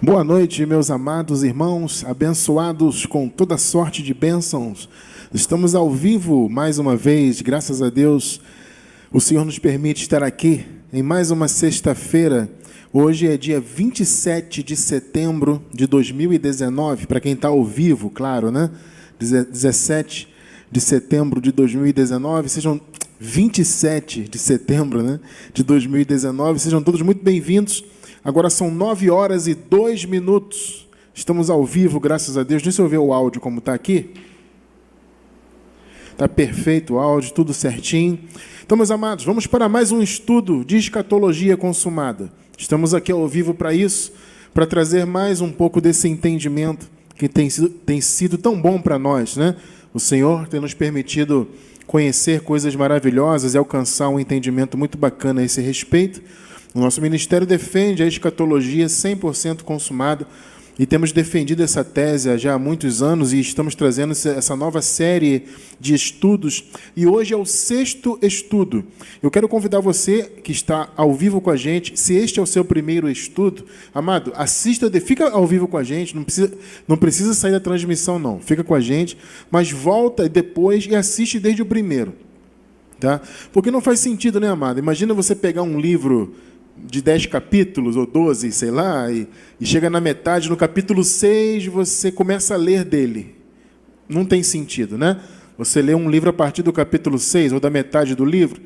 Boa noite, meus amados irmãos, abençoados com toda sorte de bênçãos. Estamos ao vivo mais uma vez, graças a Deus. O Senhor nos permite estar aqui em mais uma sexta-feira. Hoje é dia 27 de setembro de 2019, para quem está ao vivo, claro, né? 17 de setembro de 2019, sejam 27 de setembro, né? De 2019, sejam todos muito bem-vindos. Agora são 9h02. Estamos ao vivo, graças a Deus. Deixa eu ver o áudio como está aqui. Está perfeito o áudio, tudo certinho. Então, meus amados, vamos para mais um estudo de escatologia consumada. Estamos aqui ao vivo para isso, para trazer mais um pouco desse entendimento que tem sido tão bom para nós, né? O Senhor tem nos permitido conhecer coisas maravilhosas e alcançar um entendimento muito bacana a esse respeito. O nosso ministério defende a escatologia 100% consumada e temos defendido essa tese já há muitos anos e estamos trazendo essa nova série de estudos. E hoje é o 6º estudo. Eu quero convidar você que está ao vivo com a gente, se este é o seu primeiro estudo, amado, assista, fica ao vivo com a gente, não precisa sair da transmissão não, fica com a gente, mas volta depois e assiste desde o primeiro. Tá? Porque não faz sentido, né, amado? Imagina você pegar um livro de 10 capítulos, ou 12, sei lá, e chega na metade, no capítulo 6, você começa a ler dele. Não tem sentido, né? Você lê um livro a partir do capítulo 6, ou da metade do livro,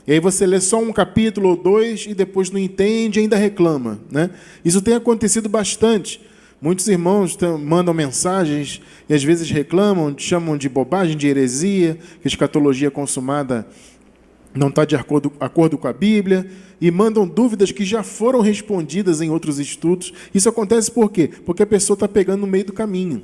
e aí você lê só um capítulo ou 2, e depois não entende e ainda reclama, né? Isso tem acontecido bastante. Muitos irmãos mandam mensagens, e às vezes reclamam, chamam de bobagem, de heresia, que a escatologia consumada não está de acordo com a Bíblia, e mandam dúvidas que já foram respondidas em outros estudos. Isso acontece por quê? Porque a pessoa está pegando no meio do caminho.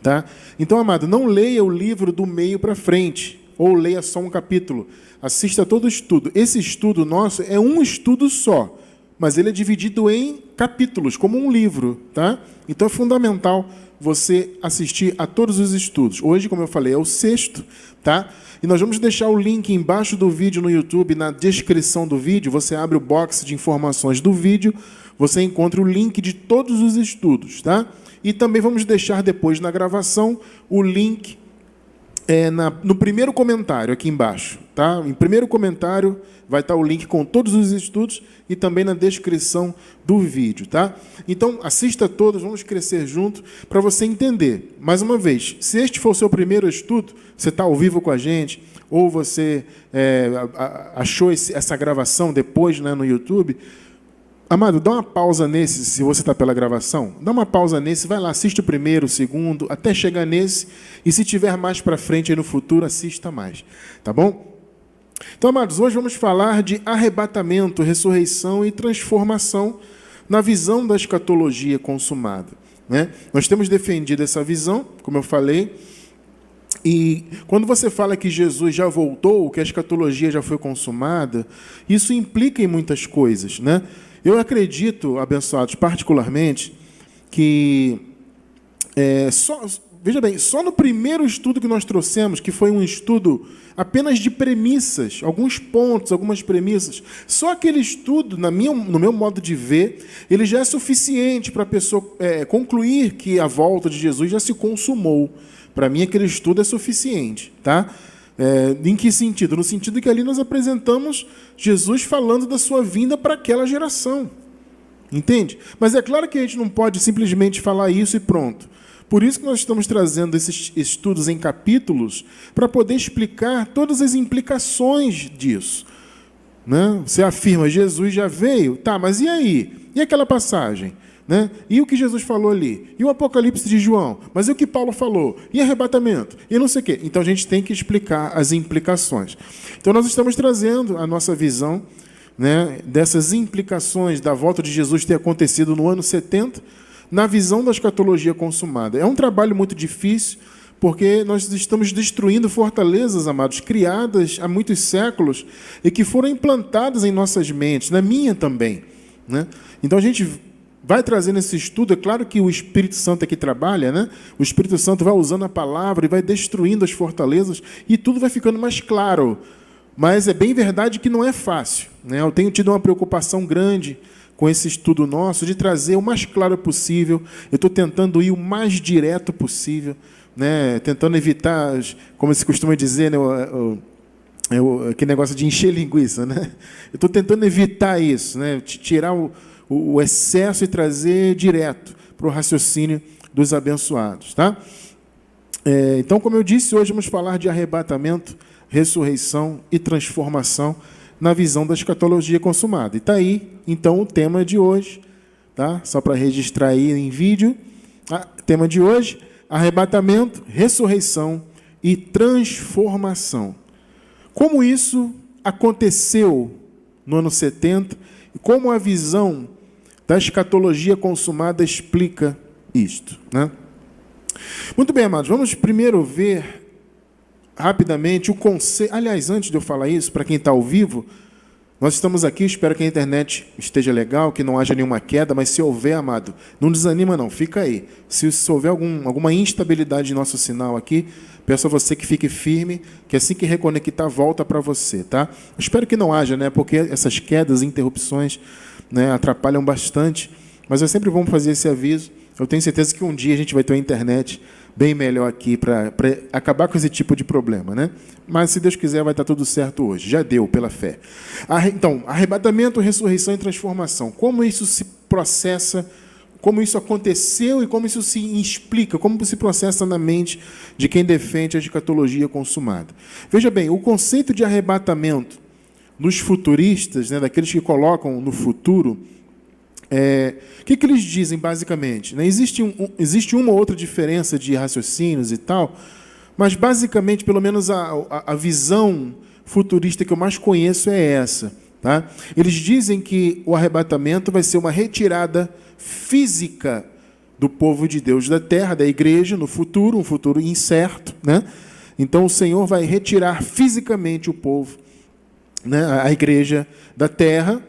Tá? Então, amado, não leia o livro do meio para frente, ou leia só um capítulo. Assista todo o estudo. Esse estudo nosso é um estudo só, mas ele é dividido em capítulos, como um livro. Tá? Então é fundamental você assistir a todos os estudos. Hoje, como eu falei, é o 6º, tá? E nós vamos deixar o link embaixo do vídeo no YouTube, na descrição do vídeo. Você abre o box de informações do vídeo, você encontra o link de todos os estudos, tá? E também vamos deixar depois na gravação o link no primeiro comentário aqui embaixo, tá? Em primeiro comentário vai estar o link com todos os estudos e também na descrição do vídeo, tá? Então, assista todos, vamos crescer junto para você entender. Mais uma vez, se este for o seu primeiro estudo, você está ao vivo com a gente, ou você achou essa gravação depois, né, no YouTube, amado, dá uma pausa nesse, se você está pela gravação, dá uma pausa nesse, vai lá, assiste o primeiro, o segundo, até chegar nesse, e se tiver mais para frente aí no futuro, assista mais, tá bom? Então, amados, hoje vamos falar de arrebatamento, ressurreição e transformação na visão da escatologia consumada, né? Nós temos defendido essa visão, como eu falei, e quando você fala que Jesus já voltou, que a escatologia já foi consumada, isso implica em muitas coisas, né? Eu acredito, abençoados, particularmente, que veja bem, só no primeiro estudo que nós trouxemos, que foi um estudo apenas de premissas, alguns pontos, algumas premissas, só aquele estudo, no meu modo de ver, ele já é suficiente para a pessoa concluir que a volta de Jesus já se consumou. Para mim, aquele estudo é suficiente, tá? Em que sentido? No sentido que ali nós apresentamos Jesus falando da sua vinda para aquela geração. Entende? Mas é claro que a gente não pode simplesmente falar isso e pronto. Por isso que nós estamos trazendo esses estudos em capítulos para poder explicar todas as implicações disso. Né? Você afirma, Jesus já veio, tá, mas e aí? E aquela passagem? Né? E o que Jesus falou ali? E o Apocalipse de João? Mas e o que Paulo falou? E arrebatamento? E não sei o quê. Então a gente tem que explicar as implicações. Então nós estamos trazendo a nossa visão, né, dessas implicações da volta de Jesus ter acontecido no ano 70, na visão da escatologia consumada. É um trabalho muito difícil, porque nós estamos destruindo fortalezas, amados, criadas há muitos séculos e que foram implantadas em nossas mentes, na minha também, né? Então a gente vai trazendo esse estudo, é claro que o Espírito Santo é que trabalha, né? O Espírito Santo vai usando a palavra e vai destruindo as fortalezas e tudo vai ficando mais claro. Mas é bem verdade que não é fácil, né? Eu tenho tido uma preocupação grande com esse estudo nosso, de trazer o mais claro possível. Eu estou tentando ir o mais direto possível, né? Tentando evitar, como se costuma dizer, né? Aquele negócio de encher linguiça, né? Eu estou tentando evitar isso, né? Tirar o excesso e trazer direto para o raciocínio dos abençoados, tá? Então, como eu disse, hoje vamos falar de arrebatamento, ressurreição e transformação na visão da escatologia consumada. E está aí, então, o tema de hoje, tá? Só para registrar aí em vídeo. Tema de hoje, arrebatamento, ressurreição e transformação. Como isso aconteceu no ano 70 e como a visão da escatologia consumada explica isto, né? Muito bem, amados, vamos primeiro ver rapidamente o conceito. Aliás, antes de eu falar isso, para quem está ao vivo, nós estamos aqui, espero que a internet esteja legal, que não haja nenhuma queda, mas se houver, amado, não desanima não, fica aí. Se houver alguma instabilidade em nosso sinal aqui, peço a você que fique firme, que assim que reconectar, volta para você, tá? Espero que não haja, né? Porque essas quedas e interrupções, né, atrapalham bastante, mas é sempre bom fazer esse aviso. Eu tenho certeza que um dia a gente vai ter uma internet bem melhor aqui para acabar com esse tipo de problema, né? Mas, se Deus quiser, vai estar tudo certo hoje. Já deu, pela fé. Então, arrebatamento, ressurreição e transformação. Como isso se processa, como isso aconteceu e como isso se explica, como se processa na mente de quem defende a escatologia consumada. Veja bem, o conceito de arrebatamento nos futuristas, né, daqueles que colocam no futuro, o que eles dizem, basicamente? Né? Existe uma ou outra diferença de raciocínios e tal, mas, basicamente, pelo menos a visão futurista que eu mais conheço é essa. Tá? Eles dizem que o arrebatamento vai ser uma retirada física do povo de Deus da terra, da igreja, no futuro, um futuro incerto. Né? Então, o Senhor vai retirar fisicamente o povo, né, a igreja da terra,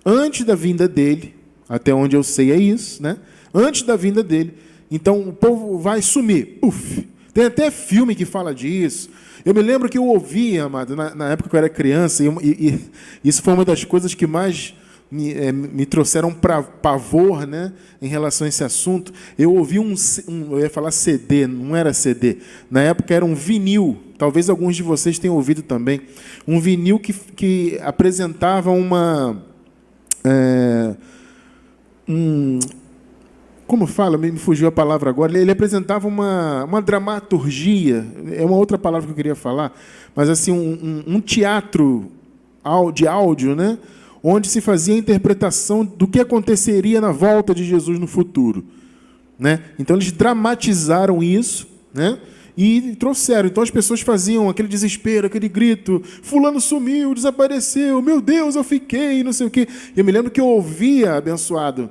antes da vinda dele. Até onde eu sei é isso, né? Antes da vinda dele. Então, o povo vai sumir. Uf. Tem até filme que fala disso. Eu me lembro que eu ouvi, amado, na época que eu era criança, e isso foi uma das coisas que mais me trouxeram pavor, né, em relação a esse assunto. Eu ouvi eu ia falar CD, não era CD. Na época era um vinil. Talvez alguns de vocês tenham ouvido também. Um vinil que apresentava uma... como fala? Me fugiu a palavra agora. Ele apresentava uma dramaturgia, é uma outra palavra que eu queria falar, mas assim, um teatro de áudio, né? Onde se fazia a interpretação do que aconteceria na volta de Jesus no futuro. Né? Então, eles dramatizaram isso, né? E trouxeram. Então, as pessoas faziam aquele desespero, aquele grito, fulano sumiu, desapareceu, meu Deus, eu fiquei, não sei o quê. Eu me lembro que eu ouvia, abençoado,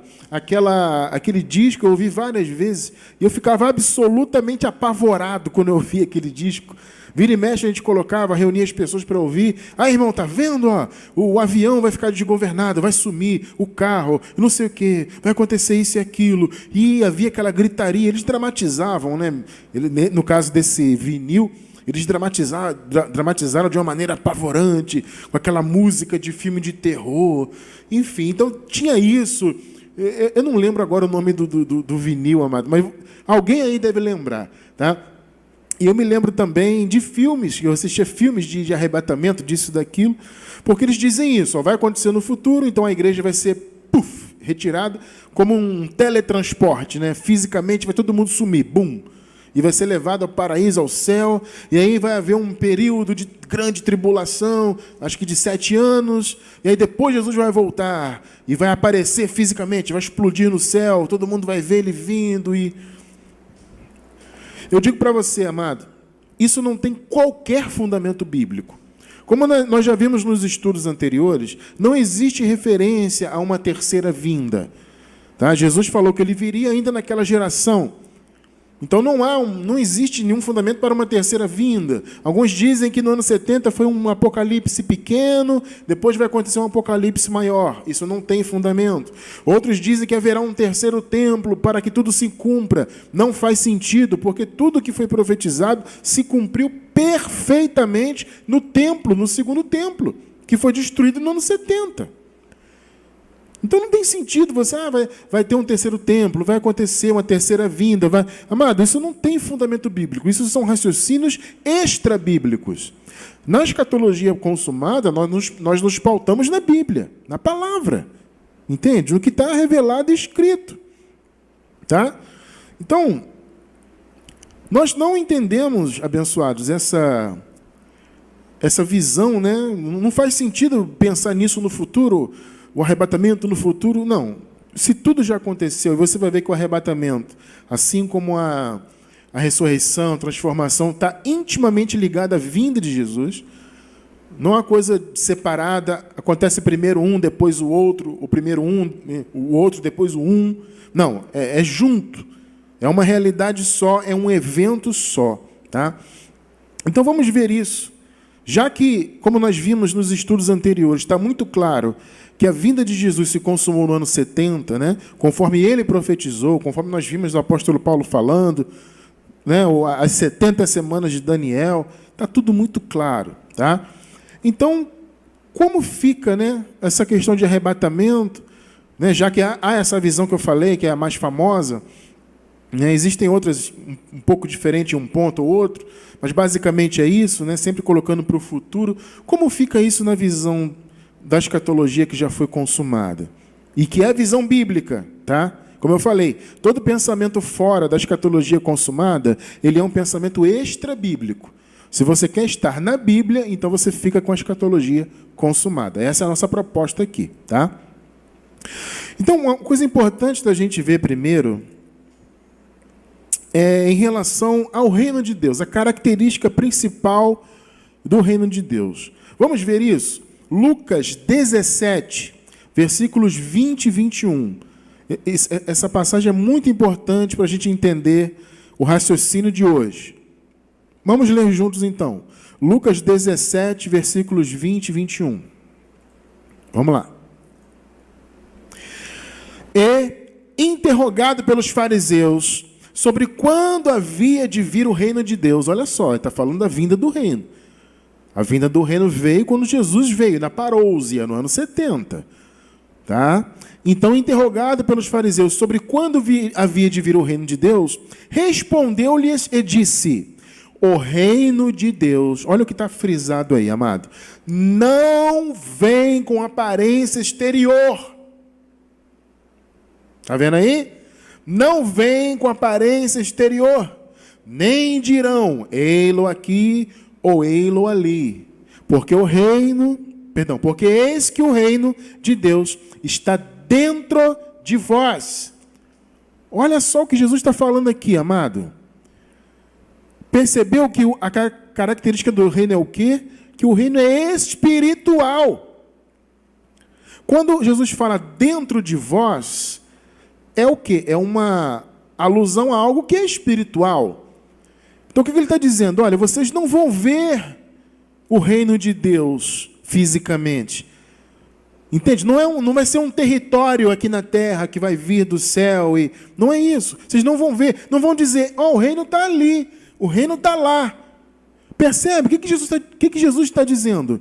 aquele disco, eu ouvi várias vezes, e eu ficava absolutamente apavorado quando eu ouvia aquele disco. Vira e mexe, a gente colocava, reunia as pessoas para ouvir. Irmão, tá vendo? Ó, o avião vai ficar desgovernado, vai sumir, o carro, não sei o quê, vai acontecer isso e aquilo. E havia aquela gritaria, eles dramatizavam, né? No caso desse vinil, eles dramatizaram de uma maneira apavorante, com aquela música de filme de terror. Enfim, então tinha isso. Eu não lembro agora o nome do vinil, amado, mas alguém aí deve lembrar, tá? E eu me lembro também de filmes, eu assistia filmes de arrebatamento, disso e daquilo, porque eles dizem isso, ó, vai acontecer no futuro, então a igreja vai ser retirada como um teletransporte, né? Fisicamente vai todo mundo sumir, bum, e vai ser levado ao paraíso, ao céu, e aí vai haver um período de grande tribulação, acho que de 7 anos, e aí depois Jesus vai voltar, e vai aparecer fisicamente, vai explodir no céu, todo mundo vai ver ele vindo, e... Eu digo para você, amado, isso não tem qualquer fundamento bíblico. Como nós já vimos nos estudos anteriores, não existe referência a uma terceira vinda. Tá? Jesus falou que ele viria ainda naquela geração. Então não existe nenhum fundamento para uma terceira vinda. Alguns dizem que no ano 70 foi um apocalipse pequeno, depois vai acontecer um apocalipse maior. Isso não tem fundamento. Outros dizem que haverá um terceiro templo para que tudo se cumpra. Não faz sentido, porque tudo que foi profetizado se cumpriu perfeitamente no templo, no segundo templo, que foi destruído no ano 70. Então não tem sentido você, vai ter um terceiro templo, vai acontecer uma terceira vinda. Amado, isso não tem fundamento bíblico. Isso são raciocínios extra-bíblicos. Na escatologia consumada, nós nos pautamos na Bíblia, na palavra. Entende? No que está revelado e escrito. Tá? Então, nós não entendemos, abençoados, essa visão, né? Não faz sentido pensar nisso no futuro, o arrebatamento no futuro, não. Se tudo já aconteceu, e você vai ver que o arrebatamento, assim como a ressurreição, a transformação, está intimamente ligada à vinda de Jesus. Não é uma coisa separada, acontece primeiro um, depois o outro, o primeiro um, o outro, depois o um. Não, é junto. É uma realidade só, é um evento só. Tá? Então vamos ver isso. Já que, como nós vimos nos estudos anteriores, está muito claro que a vinda de Jesus se consumou no ano 70, né? Conforme ele profetizou, conforme nós vimos o apóstolo Paulo falando, né? As 70 semanas de Daniel, está tudo muito claro. Tá? Então, como fica, né, essa questão de arrebatamento, né? Já que há essa visão que eu falei, que é a mais famosa, né? Existem outras um pouco diferentes, um ponto ou outro, mas basicamente é isso, né? Sempre colocando para o futuro. Como fica isso na visão da escatologia que já foi consumada? E que é a visão bíblica, tá? Como eu falei, todo pensamento fora da escatologia consumada, ele é um pensamento extra-bíblico. Se você quer estar na Bíblia, então você fica com a escatologia consumada. Essa é a nossa proposta aqui, tá? Então, uma coisa importante da gente ver primeiro é em relação ao reino de Deus, a característica principal do reino de Deus. Vamos ver isso? Lucas 17, versículos 20 e 21. Essa passagem é muito importante para a gente entender o raciocínio de hoje. Vamos ler juntos então. Lucas 17, versículos 20 e 21. Vamos lá. E, interrogado pelos fariseus sobre quando havia de vir o reino de Deus. Olha só, ele está falando da vinda do reino. A vinda do reino veio quando Jesus veio, na parousia, no ano 70. Tá? Então, interrogado pelos fariseus sobre quando havia de vir o reino de Deus, respondeu-lhes e disse: o reino de Deus, olha o que está frisado aí, amado, não vem com aparência exterior. Está vendo aí? Não vem com aparência exterior, nem dirão, ei-lo aqui ou ei-lo ali, porque eis que o reino de Deus está dentro de vós. Olha só o que Jesus está falando aqui, amado. Percebeu que a característica do reino é o quê? Que o reino é espiritual. Quando Jesus fala dentro de vós, é o quê? É uma alusão a algo que é espiritual. Então o que ele está dizendo? Olha, vocês não vão ver o reino de Deus fisicamente. Entende? Não vai ser um território aqui na terra que vai vir do céu. Não é isso. Vocês não vão ver, não vão dizer, o reino está ali, o reino está lá. Percebe? O que Jesus está dizendo?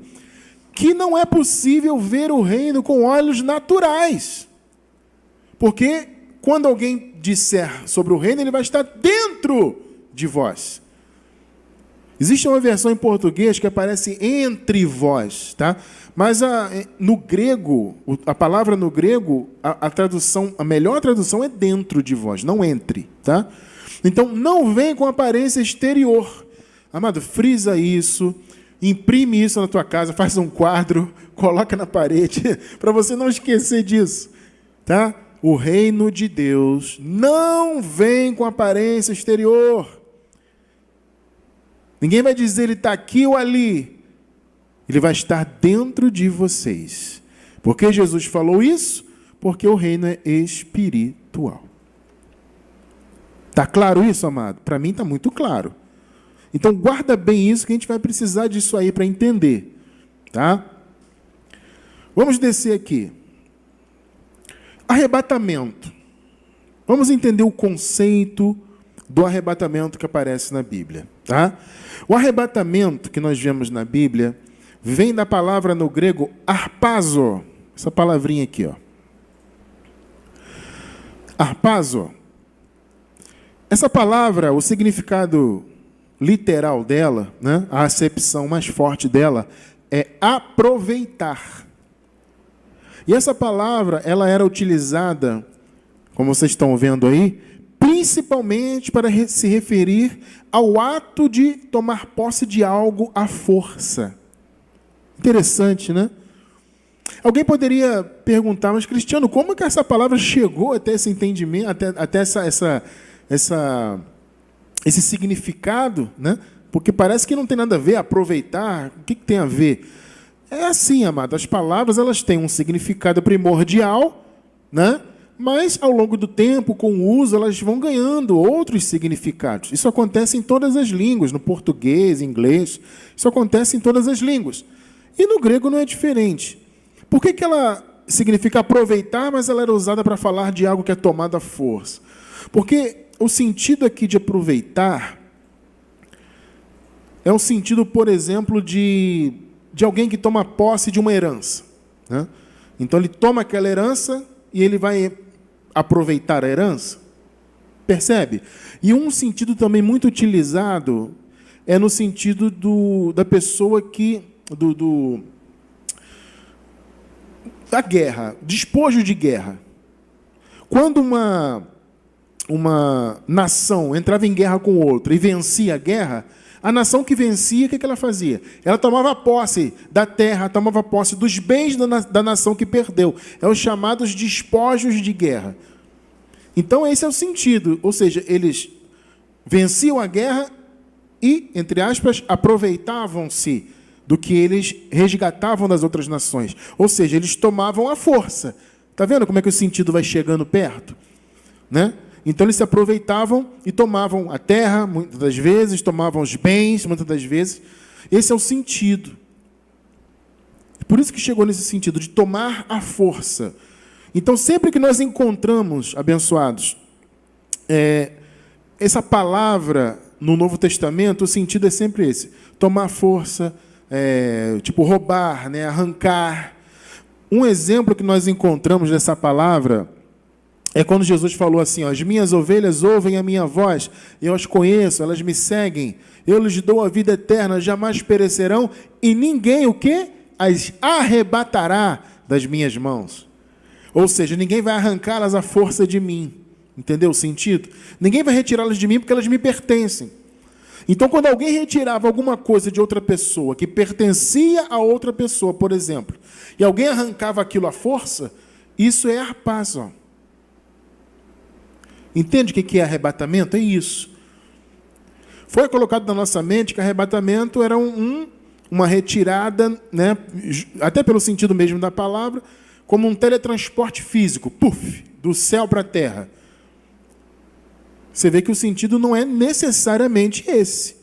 Que não é possível ver o reino com olhos naturais. Porque quando alguém disser sobre o reino, ele vai estar dentro de vós. Existe uma versão em português que aparece entre vós, tá? Mas no grego, a palavra no grego, a melhor tradução é dentro de vós, não entre, tá? Então, não vem com aparência exterior. Amado, frisa isso, imprime isso na tua casa, faz um quadro, coloca na parede, para você não esquecer disso, tá? O reino de Deus não vem com aparência exterior. Ninguém vai dizer ele está aqui ou ali. Ele vai estar dentro de vocês. Por que Jesus falou isso? Porque o reino é espiritual. Está claro isso, amado? Para mim está muito claro. Então guarda bem isso, que a gente vai precisar disso aí para entender. Tá? Vamos descer aqui. Arrebatamento. Vamos entender o conceito do arrebatamento que aparece na Bíblia. Tá? O arrebatamento que nós vemos na Bíblia vem da palavra no grego harpazo. Essa palavrinha aqui, ó. Harpazo. Essa palavra, o significado literal dela, né, a acepção mais forte dela, é aproveitar. E essa palavra, ela era utilizada, como vocês estão vendo aí, principalmente para se referir ao ato de tomar posse de algo à força. Interessante, né? Alguém poderia perguntar, mas Cristiano, como que essa palavra chegou até esse entendimento, até esse significado, né? Porque parece que não tem nada a ver, aproveitar, o que tem a ver? É assim, amado, as palavras elas têm um significado primordial, né? Mas ao longo do tempo, com o uso, elas vão ganhando outros significados. Isso acontece em todas as línguas, no português, inglês, isso acontece em todas as línguas. E no grego não é diferente. Por que ela significa aproveitar, mas ela era usada para falar de algo que é tomado à força? Porque o sentido aqui de aproveitar é o sentido, por exemplo, de alguém que toma posse de uma herança, né? Então ele toma aquela herança e ele vai aproveitar a herança. Percebe? E um sentido também muito utilizado é no sentido da pessoa que... da guerra, despojo de guerra. Quando uma nação entrava em guerra com outra e vencia a guerra, a nação que vencia, o que ela fazia? Ela tomava posse da terra, tomava posse dos bens da nação que perdeu. É os chamados despojos de guerra. Então, esse é o sentido. Ou seja, eles venciam a guerra e, entre aspas, aproveitavam-se do que eles resgatavam das outras nações. Ou seja, eles tomavam a força. Está vendo como é que o sentido vai chegando perto? Né? Então, eles se aproveitavam e tomavam a terra, muitas das vezes, tomavam os bens, muitas das vezes. Esse é o sentido. Por isso que chegou nesse sentido, de tomar a força. Então, sempre que nós encontramos, abençoados, essa palavra no Novo Testamento, o sentido é sempre esse. Tomar força, tipo roubar, né, arrancar. Um exemplo que nós encontramos dessa palavra é quando Jesus falou assim, ó, as minhas ovelhas ouvem a minha voz, eu as conheço, elas me seguem, eu lhes dou a vida eterna, jamais perecerão, e ninguém o quê? As arrebatará das minhas mãos. Ou seja, ninguém vai arrancá-las à força de mim. Entendeu o sentido? Ninguém vai retirá-las de mim porque elas me pertencem. Então, quando alguém retirava alguma coisa de outra pessoa, que pertencia a outra pessoa, por exemplo, e alguém arrancava aquilo à força, isso é harpazo. Entende o que é arrebatamento? É isso. Foi colocado na nossa mente que arrebatamento era uma retirada, né, até pelo sentido mesmo da palavra, como um teletransporte físico, puf, do céu para a terra. Você vê que o sentido não é necessariamente esse.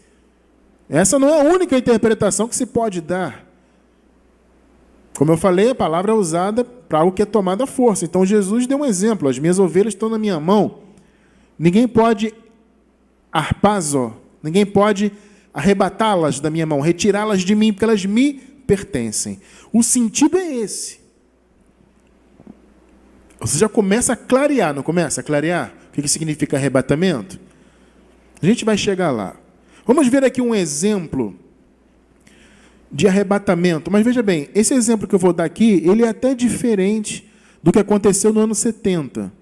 Essa não é a única interpretação que se pode dar. Como eu falei, a palavra é usada para algo que é tomado à força. Então, Jesus deu um exemplo. As minhas ovelhas estão na minha mão. Ninguém pode harpazo, ninguém pode arrebatá-las da minha mão, retirá-las de mim, porque elas me pertencem. O sentido é esse. Você já começa a clarear, não começa a clarear? O que significa arrebatamento? A gente vai chegar lá. Vamos ver aqui um exemplo de arrebatamento. Mas veja bem, esse exemplo que eu vou dar aqui, ele é até diferente do que aconteceu no ano 70.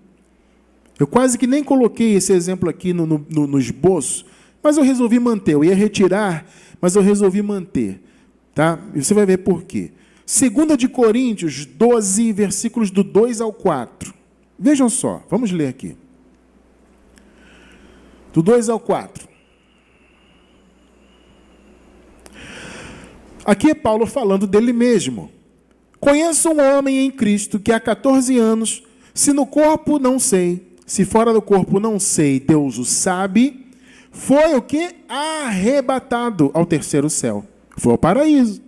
Eu quase que nem coloquei esse exemplo aqui no esboço, mas eu resolvi manter. Eu ia retirar, mas eu resolvi manter. Tá? E você vai ver por quê. 2 de Coríntios 12, versículos do 2 ao 4. Vejam só, vamos ler aqui. Do 2 ao 4. Aqui é Paulo falando dele mesmo. Conheço um homem em Cristo que há 14 anos, se no corpo não sei, se fora do corpo não sei, Deus o sabe, foi o que? Arrebatado ao terceiro céu. Foi ao paraíso.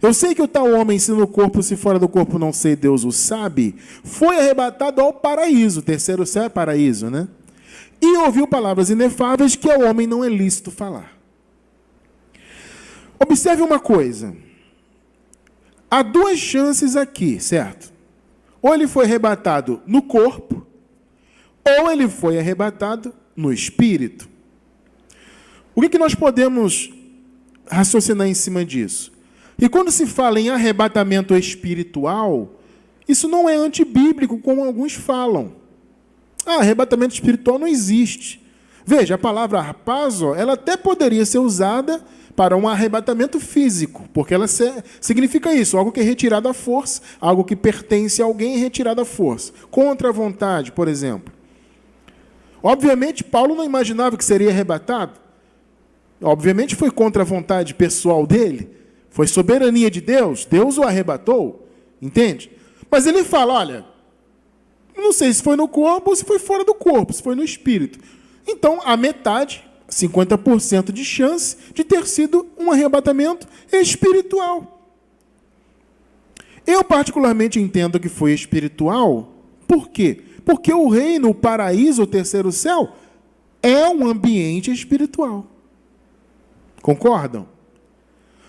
Eu sei que o tal homem, se no corpo, se fora do corpo não sei, Deus o sabe, foi arrebatado ao paraíso. O terceiro céu é paraíso, né? E ouviu palavras inefáveis que ao homem não é lícito falar. Observe uma coisa. Há duas chances aqui, certo? Ou ele foi arrebatado no corpo, ou ele foi arrebatado no Espírito. O que nós podemos raciocinar em cima disso? E quando se fala em arrebatamento espiritual, isso não é antibíblico, como alguns falam. Arrebatamento espiritual não existe. Veja, a palavra harpazo, ela até poderia ser usada para um arrebatamento físico, porque ela significa isso, algo que é retirado à força, algo que pertence a alguém e retirado à força. Contra a vontade, por exemplo. Obviamente, Paulo não imaginava que seria arrebatado. Obviamente, foi contra a vontade pessoal dele. Foi soberania de Deus. Deus o arrebatou. Entende? Mas ele fala, olha, não sei se foi no corpo ou se foi fora do corpo, se foi no espírito. Então, a metade, 50% de chance de ter sido um arrebatamento espiritual. Eu particularmente entendo que foi espiritual. Por quê? Porque o reino, o paraíso, o terceiro céu, é um ambiente espiritual. Concordam?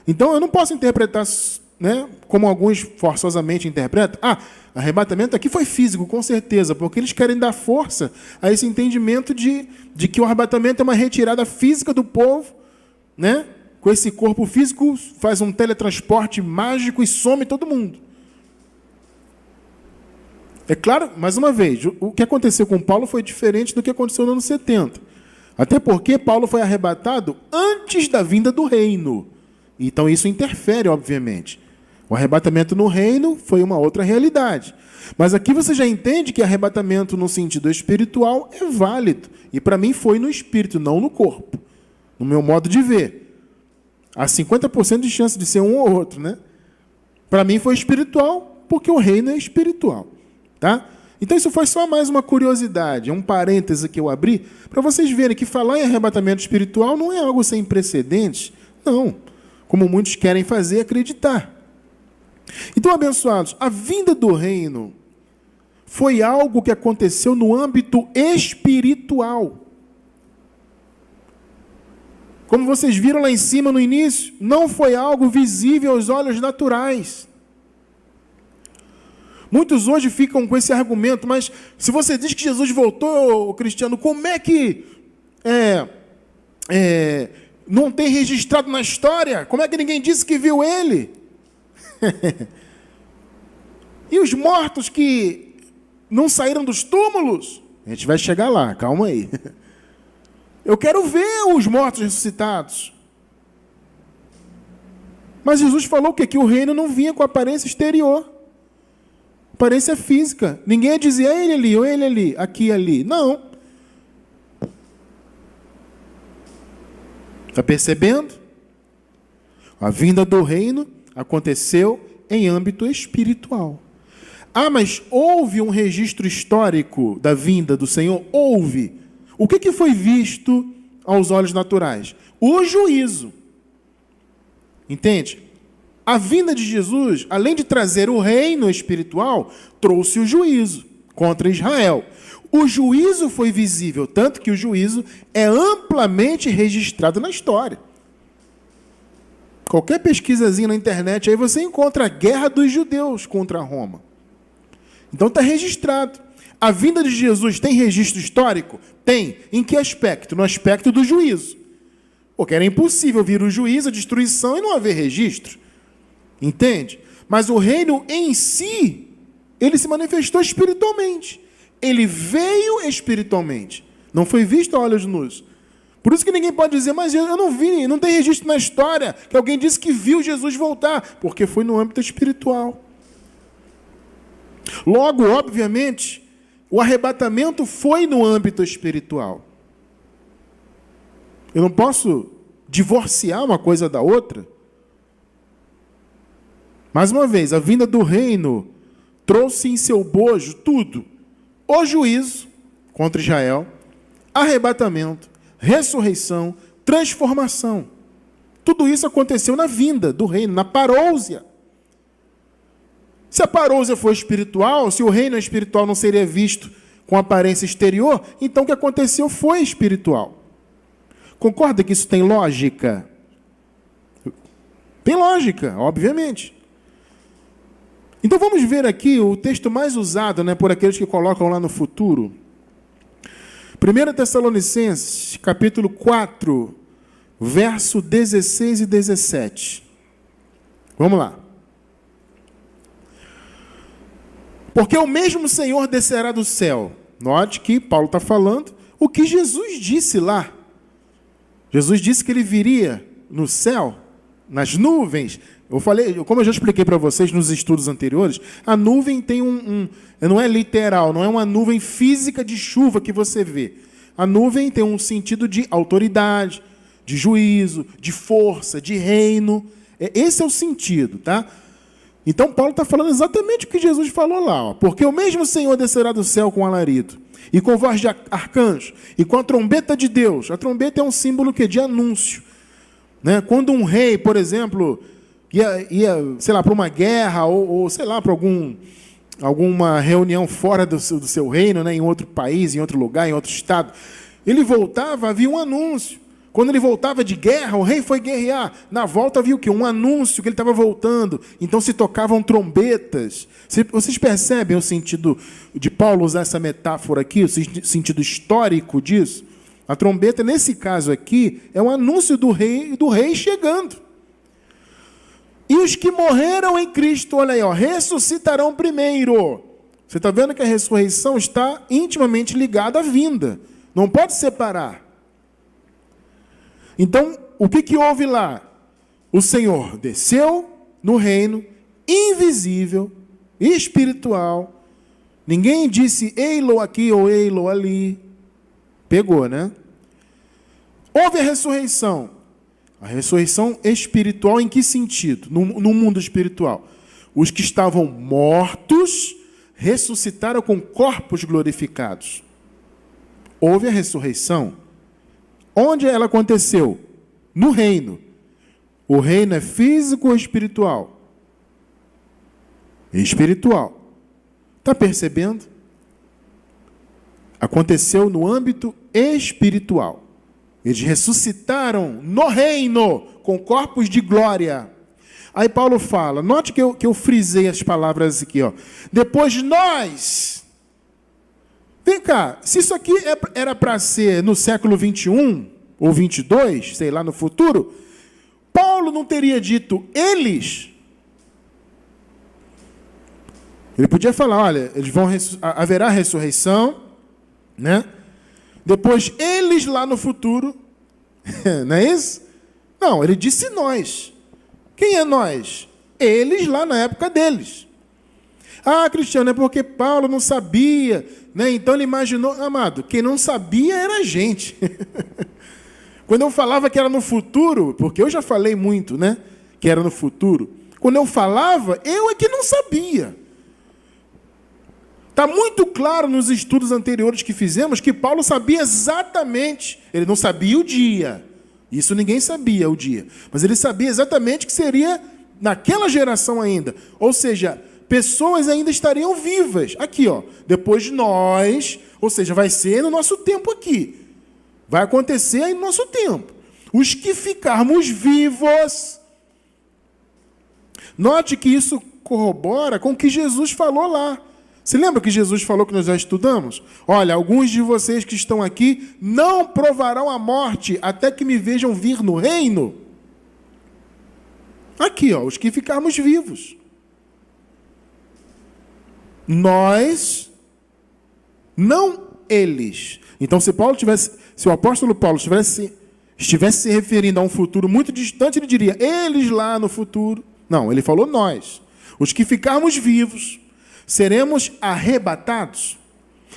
Então, eu não posso interpretar, né, como alguns forçosamente interpretam. Arrebatamento aqui foi físico, com certeza, porque eles querem dar força a esse entendimento de que o arrebatamento é uma retirada física do povo, né? Com esse corpo físico, faz um teletransporte mágico e some todo mundo. É claro, mais uma vez, o que aconteceu com Paulo foi diferente do que aconteceu no ano 70. Até porque Paulo foi arrebatado antes da vinda do reino. Então isso interfere, obviamente. O arrebatamento no reino foi uma outra realidade. Mas aqui você já entende que arrebatamento no sentido espiritual é válido. E para mim foi no espírito, não no corpo. No meu modo de ver. Há 50% de chance de ser um ou outro, né? Para mim foi espiritual, porque o reino é espiritual. Tá? Então isso foi só mais uma curiosidade, é um parêntese que eu abri, para vocês verem que falar em arrebatamento espiritual não é algo sem precedentes. Não. Como muitos querem fazer acreditar. Então, abençoados, a vinda do reino foi algo que aconteceu no âmbito espiritual. Como vocês viram lá em cima no início, não foi algo visível aos olhos naturais. Muitos hoje ficam com esse argumento, mas se você diz que Jesus voltou, Cristiano, como é que não tem registrado na história? Como é que ninguém disse que viu ele? E os mortos que não saíram dos túmulos? A gente vai chegar lá, calma aí. Eu quero ver os mortos ressuscitados. Mas Jesus falou que o reino não vinha com aparência exterior. Aparência física. Ninguém ia dizer, ele ali, ou ele ali, aqui e ali. Não. Está percebendo? A vinda do reino aconteceu em âmbito espiritual. Mas houve um registro histórico da vinda do Senhor? Houve. O que foi visto aos olhos naturais? O juízo. Entende? A vinda de Jesus, além de trazer o reino espiritual, trouxe o juízo contra Israel. O juízo foi visível, tanto que o juízo é amplamente registrado na história. Qualquer pesquisazinha na internet, aí você encontra a guerra dos judeus contra Roma. Então está registrado. A vinda de Jesus tem registro histórico? Tem. Em que aspecto? No aspecto do juízo. Porque era impossível vir o juízo, a destruição e não haver registro. Entende? Mas o reino em si, ele se manifestou espiritualmente. Ele veio espiritualmente. Não foi visto a olhos nus. Por isso que ninguém pode dizer, mas eu não vi, não tem registro na história que alguém disse que viu Jesus voltar, porque foi no âmbito espiritual. Logo, obviamente, o arrebatamento foi no âmbito espiritual. Eu não posso divorciar uma coisa da outra. Mais uma vez, a vinda do reino trouxe em seu bojo tudo. O juízo contra Israel, arrebatamento, ressurreição, transformação. Tudo isso aconteceu na vinda do reino, na parousia. Se a parousia for espiritual, se o reino espiritual não seria visto com aparência exterior, então o que aconteceu foi espiritual. Concorda que isso tem lógica? Tem lógica, obviamente. Então vamos ver aqui o texto mais usado, né, por aqueles que colocam lá no futuro. 1 Tessalonicenses, capítulo 4, verso 16 e 17. Vamos lá. Porque o mesmo Senhor descerá do céu. Note que Paulo está falando o que Jesus disse lá. Jesus disse que ele viria no céu, nas nuvens. Eu falei, como eu já expliquei para vocês nos estudos anteriores, a nuvem tem não é literal, não é uma nuvem física de chuva que você vê. A nuvem tem um sentido de autoridade, de juízo, de força, de reino. Esse é o sentido, tá? Então Paulo está falando exatamente o que Jesus falou lá. Ó. Porque o mesmo Senhor descerá do céu com alarido, e com voz de arcanjo, e com a trombeta de Deus. A trombeta é um símbolo de anúncio. Né? Quando um rei, por exemplo, ia sei lá, para uma guerra, ou sei lá, para alguma reunião fora do seu reino, né? Em outro país, em outro lugar, em outro estado, ele voltava, havia um anúncio. Quando ele voltava de guerra, o rei foi guerrear. Na volta havia o quê? Um anúncio que ele estava voltando. Então se tocavam trombetas. Vocês percebem o sentido de Paulo usar essa metáfora aqui, o sentido histórico disso? A trombeta, nesse caso aqui, é um anúncio do rei chegando. E os que morreram em Cristo, olha aí, ó, ressuscitarão primeiro. Você está vendo que a ressurreição está intimamente ligada à vinda. Não pode separar. Então, o que houve lá? O Senhor desceu no reino invisível, espiritual. Ninguém disse ei-lo aqui ou ei-lo ali. Pegou, né? Houve a ressurreição. A ressurreição espiritual em que sentido? No mundo espiritual. Os que estavam mortos ressuscitaram com corpos glorificados. Houve a ressurreição. Onde ela aconteceu? No reino. O reino é físico ou espiritual? Espiritual. Está percebendo? Aconteceu no âmbito espiritual. Eles ressuscitaram no reino, com corpos de glória. Aí Paulo fala, note que eu frisei as palavras aqui, ó. Depois nós... Vem cá, se isso aqui era para ser no século 21 ou 22, sei lá, no futuro, Paulo não teria dito eles? Ele podia falar, olha, haverá ressurreição, né? Depois eles lá no futuro, não é isso? Não, ele disse nós. Quem é nós? Eles lá na época deles. Ah, Cristiano, é porque Paulo não sabia, né? Então ele imaginou, amado, quem não sabia era a gente. Quando eu falava que era no futuro, porque eu já falei muito, né? Que era no futuro. Quando eu falava, eu é que não sabia. Está muito claro nos estudos anteriores que fizemos que Paulo sabia exatamente, ele não sabia o dia. Isso ninguém sabia o dia. Mas ele sabia exatamente que seria naquela geração ainda. Ou seja, pessoas ainda estariam vivas. Aqui, ó, depois de nós, ou seja, vai ser no nosso tempo aqui. Vai acontecer aí no nosso tempo. Os que ficarmos vivos. Note que isso corrobora com o que Jesus falou lá. Você lembra que Jesus falou que nós já estudamos? Olha, alguns de vocês que estão aqui não provarão a morte até que me vejam vir no reino. Aqui, ó, os que ficarmos vivos. Nós, não eles. Então, se o apóstolo Paulo estivesse se referindo a um futuro muito distante, ele diria, eles lá no futuro. Não, ele falou nós. Os que ficarmos vivos, seremos arrebatados,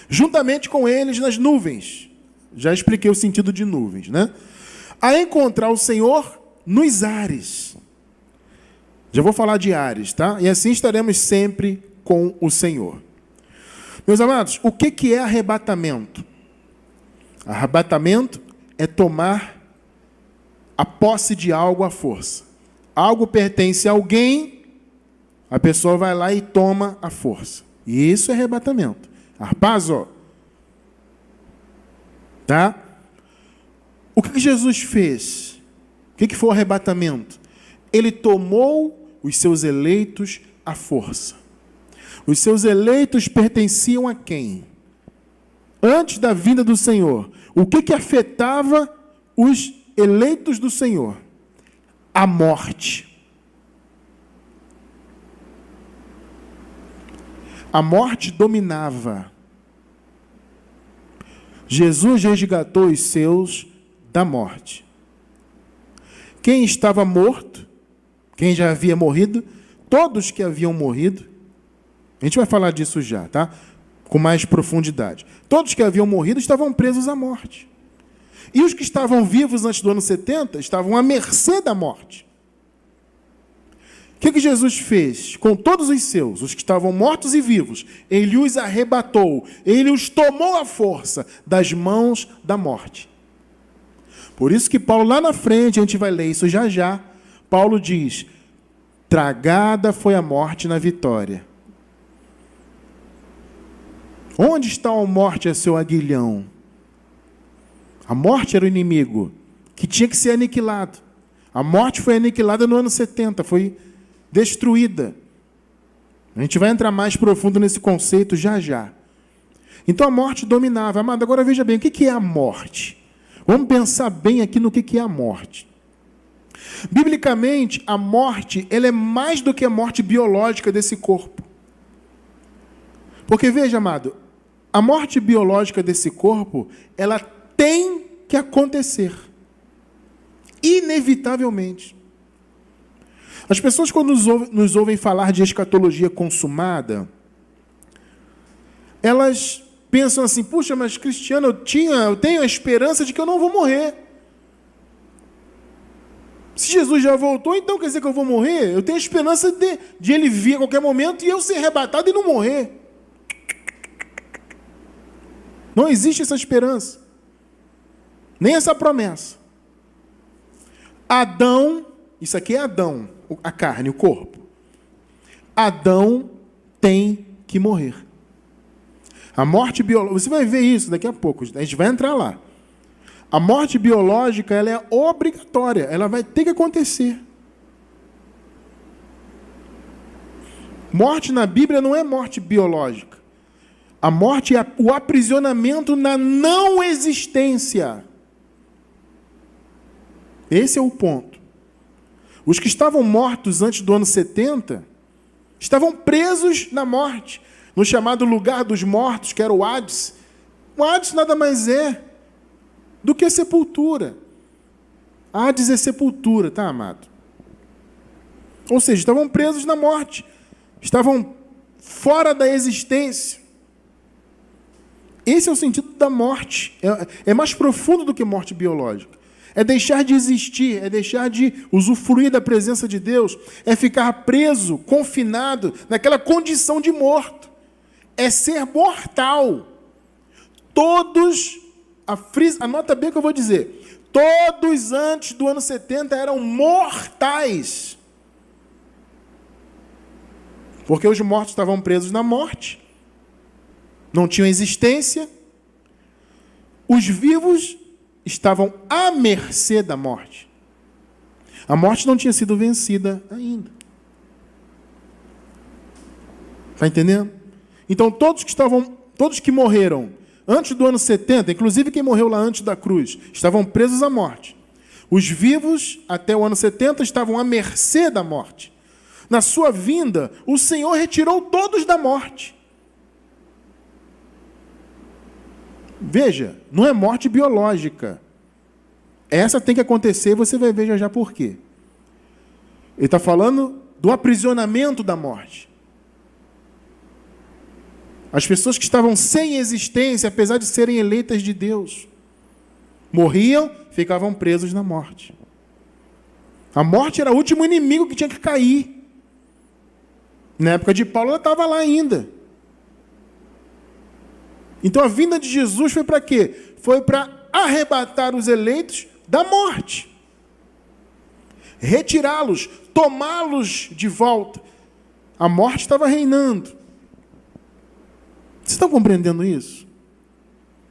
juntamente com eles nas nuvens. Já expliquei o sentido de nuvens, né? A encontrar o Senhor nos ares. Já vou falar de ares, tá? E assim estaremos sempre com o Senhor. Meus amados, o que é arrebatamento? Arrebatamento é tomar a posse de algo à força. Algo pertence a alguém, a pessoa vai lá e toma a força. E isso é arrebatamento. Arpazo. Tá? O que Jesus fez? O que foi o arrebatamento? Ele tomou os seus eleitos à força. Os seus eleitos pertenciam a quem? antes da vinda do Senhor, o que afetava os eleitos do Senhor? A morte. A morte dominava. Jesus resgatou os seus da morte. Quem estava morto, quem já havia morrido, todos que haviam morrido, a gente vai falar disso já, tá? Com mais profundidade. Todos que haviam morrido estavam presos à morte. E os que estavam vivos antes do ano 70 estavam à mercê da morte. O que Jesus fez com todos os seus, os que estavam mortos e vivos? Ele os arrebatou, ele os tomou à força das mãos da morte. Por isso que Paulo, lá na frente, a gente vai ler isso já já, Paulo diz, tragada foi a morte na vitória. Onde está a morte, a seu aguilhão? A morte era o inimigo, que tinha que ser aniquilado. A morte foi aniquilada no ano 70, foi destruída. A gente vai entrar mais profundo nesse conceito já já. Então a morte dominava. Amado, agora veja bem, o que é a morte? Vamos pensar bem aqui no que é a morte. Biblicamente, a morte, ela é mais do que a morte biológica desse corpo. Porque veja, amado, a morte biológica desse corpo, ela tem que acontecer. Inevitavelmente. As pessoas, quando nos ouvem falar de escatologia consumada, elas pensam assim, puxa, mas Cristiano, eu tenho a esperança de que eu não vou morrer. Se Jesus já voltou, então quer dizer que eu vou morrer? Eu tenho a esperança de ele vir a qualquer momento e eu ser arrebatado e não morrer. Não existe essa esperança. Nem essa promessa. Adão, isso aqui é Adão, a carne, o corpo. Adão tem que morrer. A morte biológica, você vai ver isso daqui a pouco, a gente vai entrar lá. A morte biológica, ela é obrigatória, ela vai ter que acontecer. Morte na Bíblia não é morte biológica. A morte é o aprisionamento na não existência. Esse é o ponto. Os que estavam mortos antes do ano 70 estavam presos na morte, no chamado lugar dos mortos, que era o Hades. O Hades nada mais é do que sepultura. Hades é sepultura, tá, amado? Ou seja, estavam presos na morte, estavam fora da existência. Esse é o sentido da morte. É mais profundo do que morte biológica. É deixar de existir, é deixar de usufruir da presença de Deus, é ficar preso, confinado, naquela condição de morto. É ser mortal. Todos, anota bem o que eu vou dizer, todos antes do ano 70 eram mortais. Porque os mortos estavam presos na morte, não tinham existência. Os vivos estavam à mercê da morte. A morte não tinha sido vencida ainda. Está entendendo? Então, todos que morreram antes do ano 70, inclusive quem morreu lá antes da cruz, estavam presos à morte. Os vivos, até o ano 70, estavam à mercê da morte. Na sua vinda, o Senhor retirou todos da morte. Veja, não é morte biológica. Essa tem que acontecer, você vai ver já por quê. Ele está falando do aprisionamento da morte. As pessoas que estavam sem existência, apesar de serem eleitas de Deus, morriam, ficavam presos na morte. A morte era o último inimigo que tinha que cair. Na época de Paulo, ela estava lá ainda. Então a vinda de Jesus foi para quê? Foi para arrebatar os eleitos da morte. Retirá-los, tomá-los de volta. A morte estava reinando. Vocês estão compreendendo isso?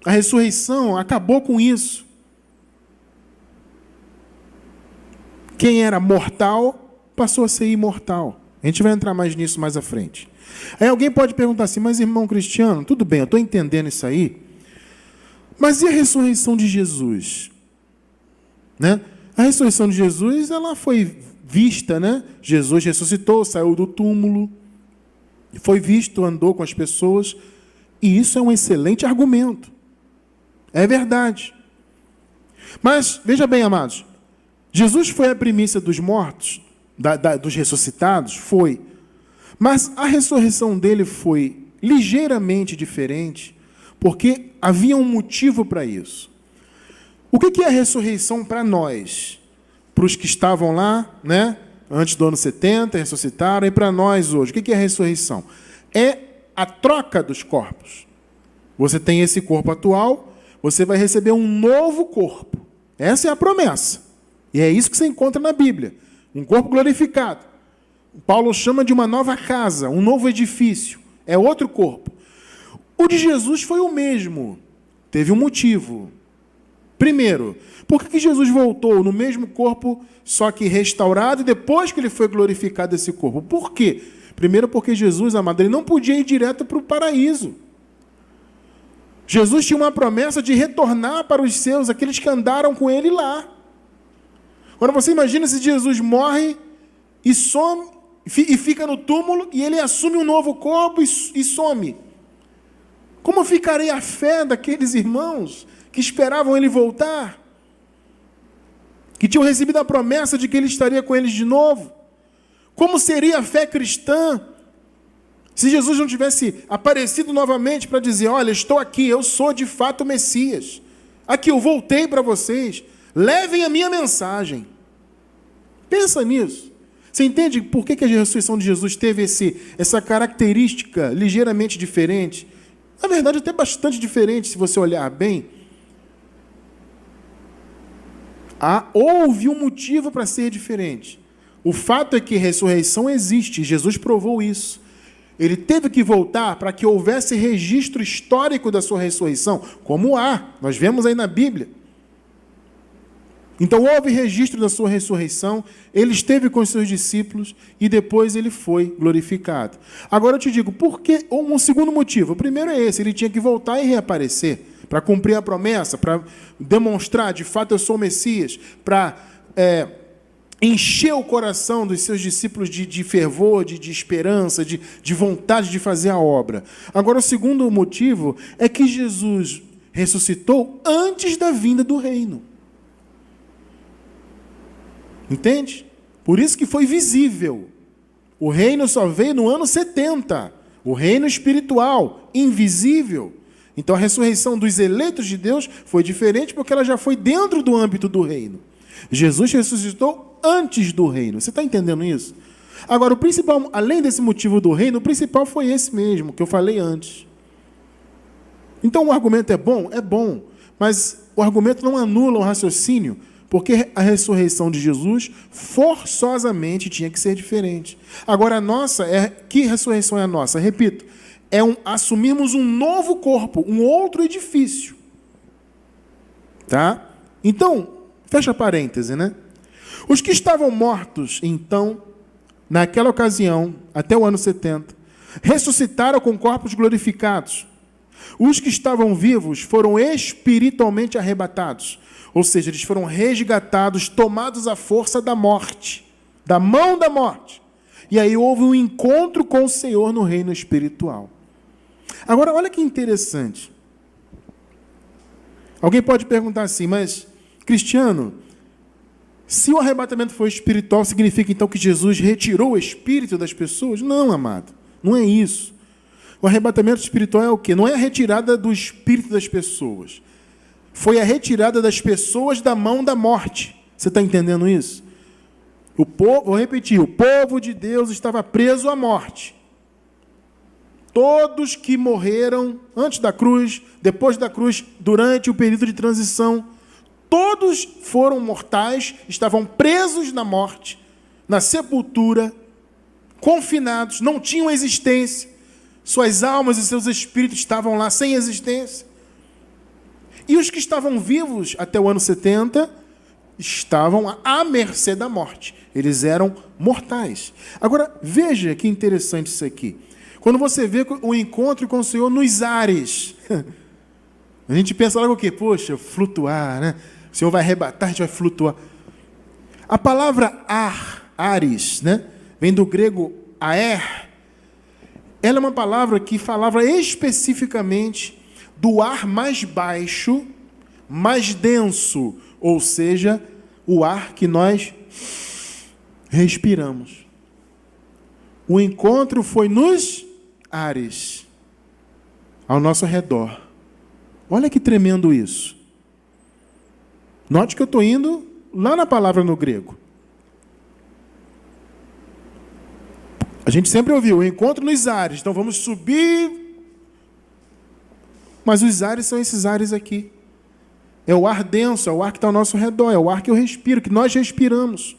A ressurreição acabou com isso. Quem era mortal passou a ser imortal. A gente vai entrar mais nisso mais à frente. Aí alguém pode perguntar assim, mas irmão Cristiano, tudo bem, eu estou entendendo isso aí, Mas e a ressurreição de Jesus? Né? A ressurreição de Jesus, ela foi vista, né? Jesus ressuscitou, saiu do túmulo, foi visto, andou com as pessoas, e isso é um excelente argumento. É verdade. Mas, veja bem, amados, Jesus foi a primícia dos mortos, dos ressuscitados? Foi. Mas a ressurreição dele foi ligeiramente diferente, porque havia um motivo para isso. O que é a ressurreição para nós? Para os que estavam lá, né, antes do ano 70, ressuscitaram, e para nós hoje. O que é a ressurreição? É a troca dos corpos. Você tem esse corpo atual, você vai receber um novo corpo. Essa é a promessa. E é isso que você encontra na Bíblia. Um corpo glorificado. Paulo chama de uma nova casa, um novo edifício. É outro corpo. O de Jesus foi o mesmo. Teve um motivo. Primeiro, por que Jesus voltou no mesmo corpo, só que restaurado, e depois que ele foi glorificado esse corpo? Por quê? Primeiro porque Jesus, amado, ele não podia ir direto para o paraíso. Jesus tinha uma promessa de retornar para os seus, aqueles que andaram com ele lá. Agora você imagina se Jesus morre e some, e fica no túmulo, e ele assume um novo corpo e some. Como ficaria a fé daqueles irmãos que esperavam ele voltar? Que tinham recebido a promessa de que ele estaria com eles de novo? Como seria a fé cristã se Jesus não tivesse aparecido novamente para dizer: olha, estou aqui, eu sou de fato o Messias. Aqui, eu voltei para vocês. Levem a minha mensagem. Pensa nisso. Você entende por que a ressurreição de Jesus teve essa característica ligeiramente diferente? Na verdade, até bastante diferente, se você olhar bem. Houve um motivo para ser diferente. O fato é que ressurreição existe, Jesus provou isso. Ele teve que voltar para que houvesse registro histórico da sua ressurreição, como nós vemos aí na Bíblia. Então houve registro da sua ressurreição, ele esteve com os seus discípulos e depois ele foi glorificado. Agora eu te digo, por que? Um segundo motivo. O primeiro é esse, ele tinha que voltar e reaparecer, para cumprir a promessa, para demonstrar, de fato, eu sou o Messias, para encher o coração dos seus discípulos de fervor, de esperança, de vontade de fazer a obra. Agora, o segundo motivo é que Jesus ressuscitou antes da vinda do reino. Entende? Por isso que foi visível. O reino só veio no ano 70. O reino espiritual, invisível. Então a ressurreição dos eleitos de Deus foi diferente porque ela já foi dentro do âmbito do reino. Jesus ressuscitou antes do reino. Você está entendendo isso? Agora, o principal, além desse motivo do reino, o principal foi esse mesmo, que eu falei antes. Então o argumento é bom? É bom. Mas o argumento não anula o raciocínio, porque a ressurreição de Jesus forçosamente tinha que ser diferente. Agora, a nossa, que ressurreição é a nossa? Repito, assumirmos um novo corpo, um outro edifício. Tá? Então, fecha parêntese, né? Os que estavam mortos, então, naquela ocasião, até o ano 70, ressuscitaram com corpos glorificados. Os que estavam vivos foram espiritualmente arrebatados. Ou seja, eles foram resgatados, tomados à força da morte, da mão da morte. E aí houve um encontro com o Senhor no reino espiritual. Agora, olha que interessante. Alguém pode perguntar assim, mas, Cristiano, se o arrebatamento foi espiritual, significa então que Jesus retirou o espírito das pessoas? Não, amado, não é isso. O arrebatamento espiritual é o quê? Não é a retirada do espírito das pessoas. Foi a retirada das pessoas da mão da morte. Você está entendendo isso? Vou repetir, o povo de Deus estava preso à morte. Todos que morreram antes da cruz, depois da cruz, durante o período de transição, todos foram mortais, estavam presos na morte, na sepultura, confinados, não tinham existência. Suas almas e seus espíritos estavam lá sem existência. E os que estavam vivos até o ano 70 estavam à mercê da morte. Eles eram mortais. Agora, veja que interessante isso aqui. Quando você vê o encontro com o Senhor nos ares, A gente pensa logo o quê? Poxa, flutuar, né? O Senhor vai arrebatar, a gente vai flutuar. A palavra ares, né? Vem do grego aer. Ela é uma palavra que falava especificamente do ar mais baixo, mais denso, ou seja, o ar que nós respiramos. O encontro foi nos ares, ao nosso redor. Olha que tremendo isso. Note que eu estou indo lá na palavra no grego. A gente sempre ouviu o encontro nos ares, então vamos subir. Mas os ares são esses ares aqui. É o ar denso, é o ar que está ao nosso redor, é o ar que eu respiro, que nós respiramos.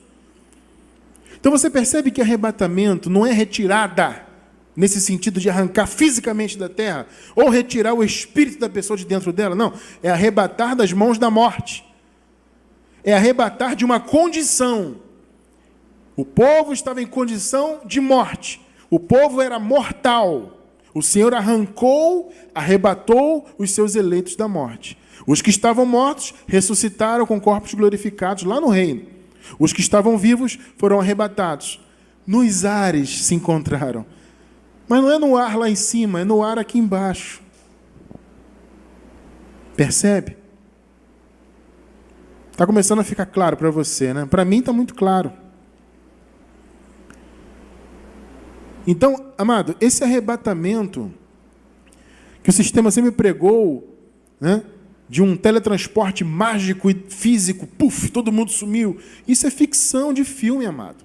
Então você percebe que arrebatamento não é retirada, nesse sentido de arrancar fisicamente da terra, ou retirar o espírito da pessoa de dentro dela, não. É arrebatar das mãos da morte. É arrebatar de uma condição. O povo estava em condição de morte. O povo era mortal. O Senhor arrancou, arrebatou os seus eleitos da morte. Os que estavam mortos ressuscitaram com corpos glorificados lá no reino. Os que estavam vivos foram arrebatados. Nos ares se encontraram. Mas não é no ar lá em cima, é no ar aqui embaixo. Percebe? Está começando a ficar claro para você, né? Para mim está muito claro. Então, amado, esse arrebatamento que o sistema sempre pregou, né, de um teletransporte mágico e físico, puf, todo mundo sumiu, isso é ficção de filme, amado.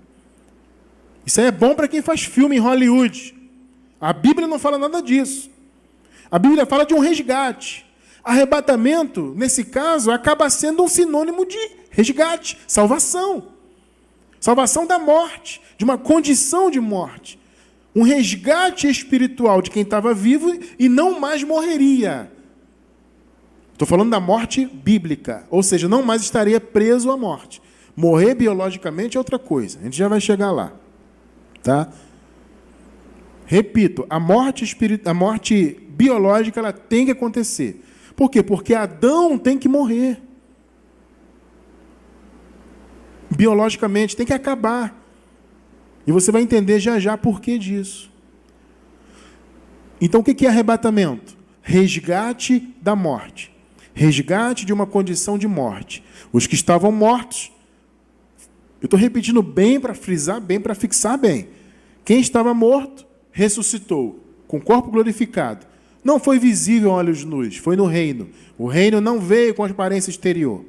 Isso aí é bom para quem faz filme em Hollywood. A Bíblia não fala nada disso. A Bíblia fala de um resgate. Arrebatamento, nesse caso, acaba sendo um sinônimo de resgate, salvação. Salvação da morte, de uma condição de morte. Um resgate espiritual de quem estava vivo e não mais morreria. Estou falando da morte bíblica, ou seja, não mais estaria preso à morte. Morrer biologicamente é outra coisa, a gente já vai chegar lá. Tá? Repito, a morte biológica ela tem que acontecer. Por quê? Porque Adão tem que morrer. Biologicamente, tem que acabar. E você vai entender já já por que disso. Então, o que é arrebatamento? Resgate da morte. Resgate de uma condição de morte. Os que estavam mortos, eu estou repetindo bem para frisar bem, para fixar bem. Quem estava morto, ressuscitou, com o corpo glorificado. Não foi visível a olhos nus, foi no reino. O reino não veio com aparência exterior.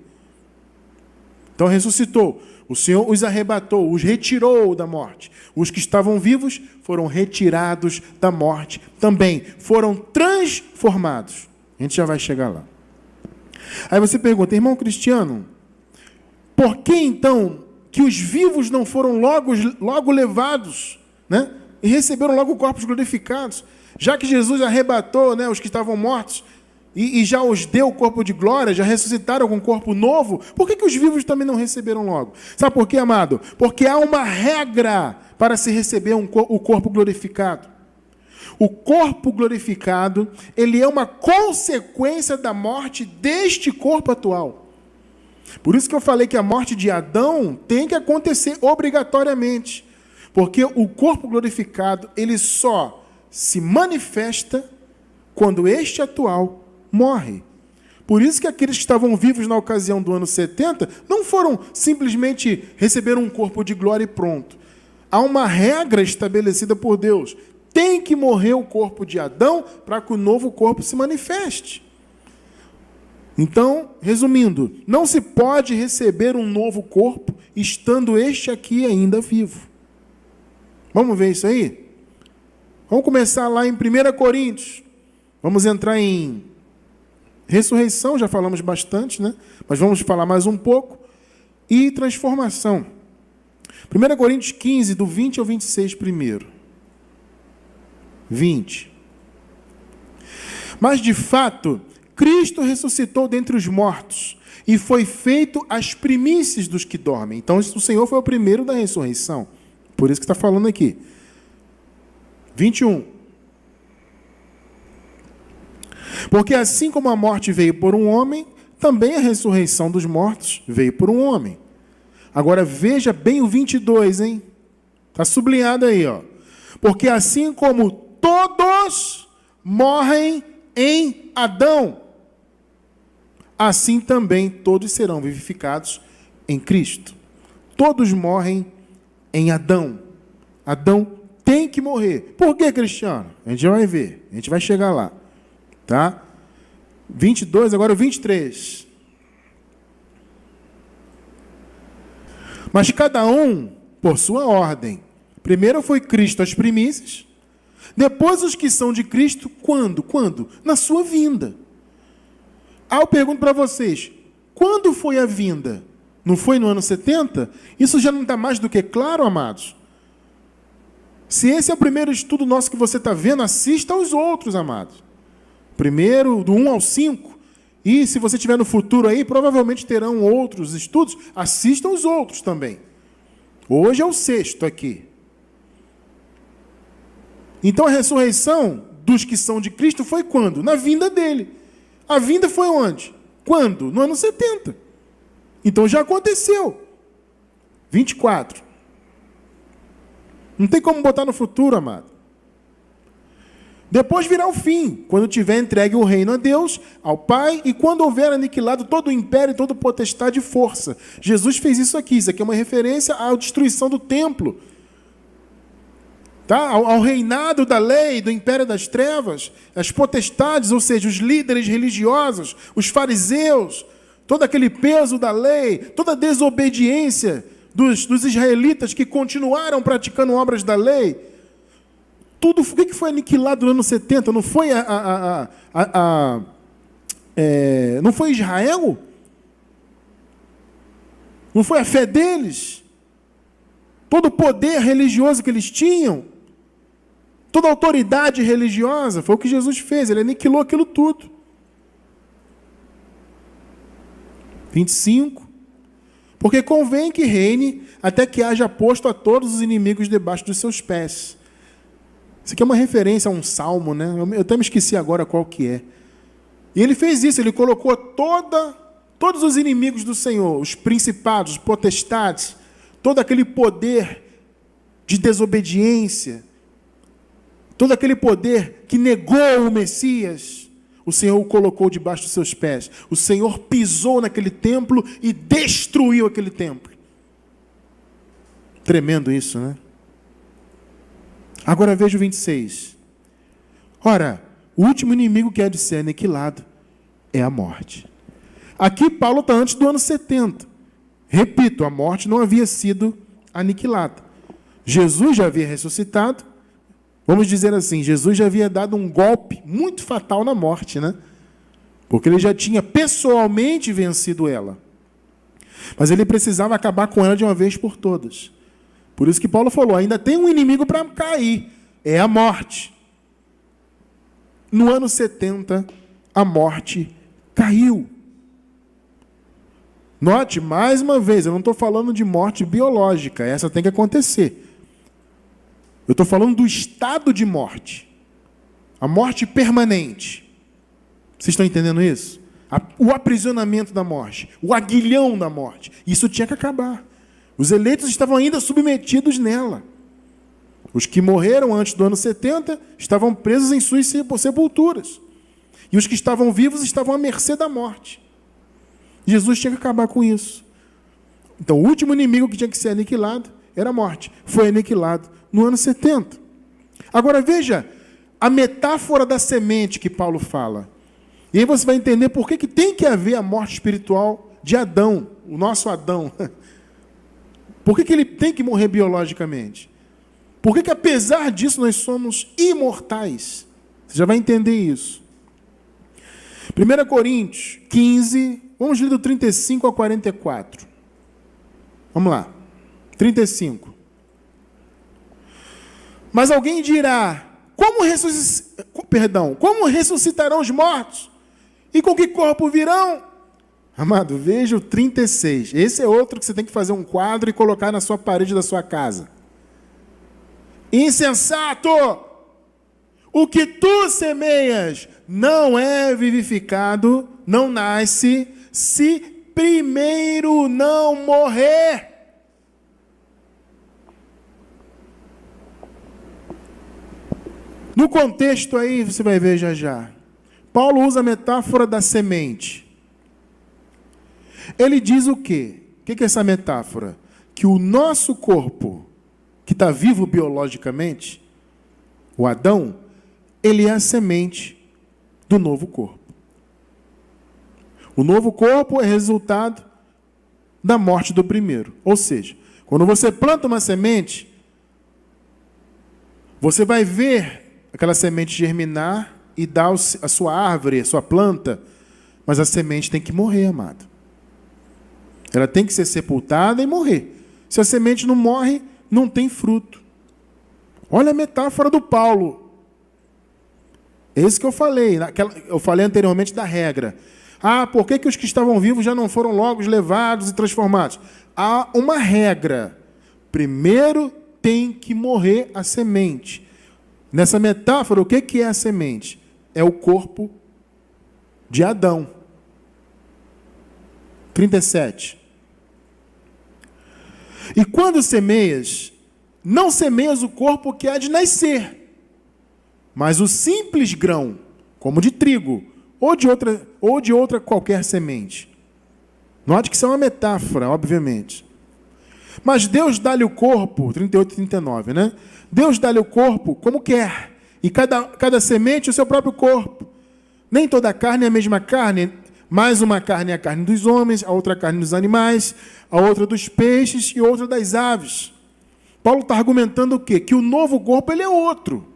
Então ressuscitou. O Senhor os arrebatou, os retirou da morte. Os que estavam vivos foram retirados da morte também. Foram transformados. A gente já vai chegar lá. Aí você pergunta, irmão Cristiano, por que então que os vivos não foram logo levados, né? E receberam logo corpos glorificados? Já que Jesus arrebatou, né, os que estavam mortos e já os deu o corpo de glória, já ressuscitaram com um corpo novo, por que os vivos também não receberam logo? Sabe por quê, amado? Porque há uma regra para se receber o corpo glorificado. O corpo glorificado, ele é uma consequência da morte deste corpo atual. Por isso que eu falei que a morte de Adão tem que acontecer obrigatoriamente. Porque o corpo glorificado, ele só se manifesta quando este atual morre. Por isso que aqueles que estavam vivos na ocasião do ano 70 não foram simplesmente receber um corpo de glória e pronto. Há uma regra estabelecida por Deus. Tem que morrer o corpo de Adão para que o novo corpo se manifeste. Então, resumindo, não se pode receber um novo corpo estando este aqui ainda vivo. Vamos ver isso aí? Vamos começar lá em 1 Coríntios. Vamos entrar em ressurreição, já falamos bastante, né? Mas vamos falar mais um pouco. E transformação. 1 Coríntios 15, do 20 ao 26 primeiro. 20. Mas, de fato, Cristo ressuscitou dentre os mortos e foi feito as primícias dos que dormem. Então, o Senhor foi o primeiro da ressurreição. Por isso que está falando aqui. 21. Porque assim como a morte veio por um homem, também a ressurreição dos mortos veio por um homem. Agora veja bem o 22, hein? Está sublinhado aí, ó. Porque assim como todos morrem em Adão, assim também todos serão vivificados em Cristo. Todos morrem em Adão. Adão tem que morrer. Por que, Cristiano? A gente vai ver. A gente vai chegar lá. Tá? 22, agora o 23. Mas cada um por sua ordem. Primeiro foi Cristo as primícias. Depois os que são de Cristo, quando? Quando? Na sua vinda. Aí eu pergunto para vocês, quando foi a vinda? Não foi no ano 70? Isso já não está mais do que claro, amados? Se esse é o primeiro estudo nosso que você está vendo, assista aos outros, amados. Primeiro, do 1 ao 5. E se você estiver no futuro aí, provavelmente terão outros estudos. Assistam os outros também. Hoje é o 6º aqui. Então a ressurreição dos que são de Cristo foi quando? Na vinda dele. A vinda foi onde? Quando? No ano 70. Então já aconteceu. 24. Não tem como botar no futuro, amado. Depois virá o fim, quando tiver entregue o reino a Deus, ao Pai, e quando houver aniquilado todo o império e toda potestade e força. Jesus fez isso aqui. Isso aqui é uma referência à destruição do templo. Tá? Ao reinado da lei, do império das trevas, as potestades, ou seja, os líderes religiosos, os fariseus, todo aquele peso da lei, toda a desobediência dos israelitas que continuaram praticando obras da lei. Tudo o que foi aniquilado no ano 70? Não foi não foi Israel? Não foi a fé deles? Todo o poder religioso que eles tinham? Toda a autoridade religiosa? Foi o que Jesus fez, ele aniquilou aquilo tudo. 25. Porque convém que reine até que haja posto a todos os inimigos debaixo dos seus pés. Isso aqui é uma referência a um salmo, né? Eu até me esqueci agora qual que é. E ele fez isso, ele colocou todos os inimigos do Senhor, os principados, os potestades, todo aquele poder de desobediência, todo aquele poder que negou o Messias, o Senhor o colocou debaixo dos seus pés. O Senhor pisou naquele templo e destruiu aquele templo. Tremendo isso, né? Agora veja o 26. Ora, o último inimigo que há de ser aniquilado é a morte. Aqui Paulo está antes do ano 70. Repito, a morte não havia sido aniquilada. Jesus já havia ressuscitado. Vamos dizer assim, Jesus já havia dado um golpe muito fatal na morte, né? Porque ele já tinha pessoalmente vencido ela. Mas ele precisava acabar com ela de uma vez por todas. Por isso que Paulo falou, ainda tem um inimigo para cair, é a morte. No ano 70, a morte caiu. Note, mais uma vez, eu não estou falando de morte biológica, essa tem que acontecer. Eu estou falando do estado de morte. A morte permanente. Vocês estão entendendo isso? O aprisionamento da morte, o aguilhão da morte. Isso tinha que acabar. Os eleitos estavam ainda submetidos nela. Os que morreram antes do ano 70 estavam presos em suas sepulturas. E os que estavam vivos estavam à mercê da morte. Jesus tinha que acabar com isso. Então, o último inimigo que tinha que ser aniquilado era a morte. Foi aniquilado no ano 70. Agora, veja a metáfora da semente que Paulo fala. E aí você vai entender por que tem que haver a morte espiritual de Adão, o nosso Adão. Por que ele tem que morrer biologicamente? Por que apesar disso, nós somos imortais? Você já vai entender isso. 1 Coríntios 15, vamos ler do 35 ao 44. Vamos lá. 35. Mas alguém dirá, como ressuscitarão os mortos? E com que corpo virão? Amado, veja o 36. Esse é outro que você tem que fazer um quadro e colocar na sua parede da sua casa. Insensato! O que tu semeias, não é vivificado, não nasce, se primeiro não morrer. No contexto aí, você vai ver já já. Paulo usa a metáfora da semente. Ele diz o quê? O que é essa metáfora? Que o nosso corpo, que está vivo biologicamente, o Adão, ele é a semente do novo corpo. O novo corpo é resultado da morte do primeiro. Ou seja, quando você planta uma semente, você vai ver aquela semente germinar e dar a sua árvore, a sua planta, mas a semente tem que morrer, amado. Ela tem que ser sepultada e morrer. Se a semente não morre, não tem fruto. Olha a metáfora do Paulo. É isso que eu falei. Eu falei anteriormente da regra. Por que os que estavam vivos já não foram logo levados e transformados? Há uma regra. Primeiro tem que morrer a semente. Nessa metáfora, o que é a semente? É o corpo de Adão. 37. E quando semeias, não semeias o corpo que há de nascer, mas o simples grão, como de trigo, ou de outra qualquer semente. Note que isso é uma metáfora, obviamente. Mas Deus dá-lhe o corpo, 38 e 39, né? Deus dá-lhe o corpo como quer, e cada semente o seu próprio corpo. Nem toda a carne é a mesma carne, mas uma carne é a carne dos homens, a outra a carne dos animais, a outra dos peixes e outra das aves. Paulo está argumentando o quê? Que o novo corpo ele é outro.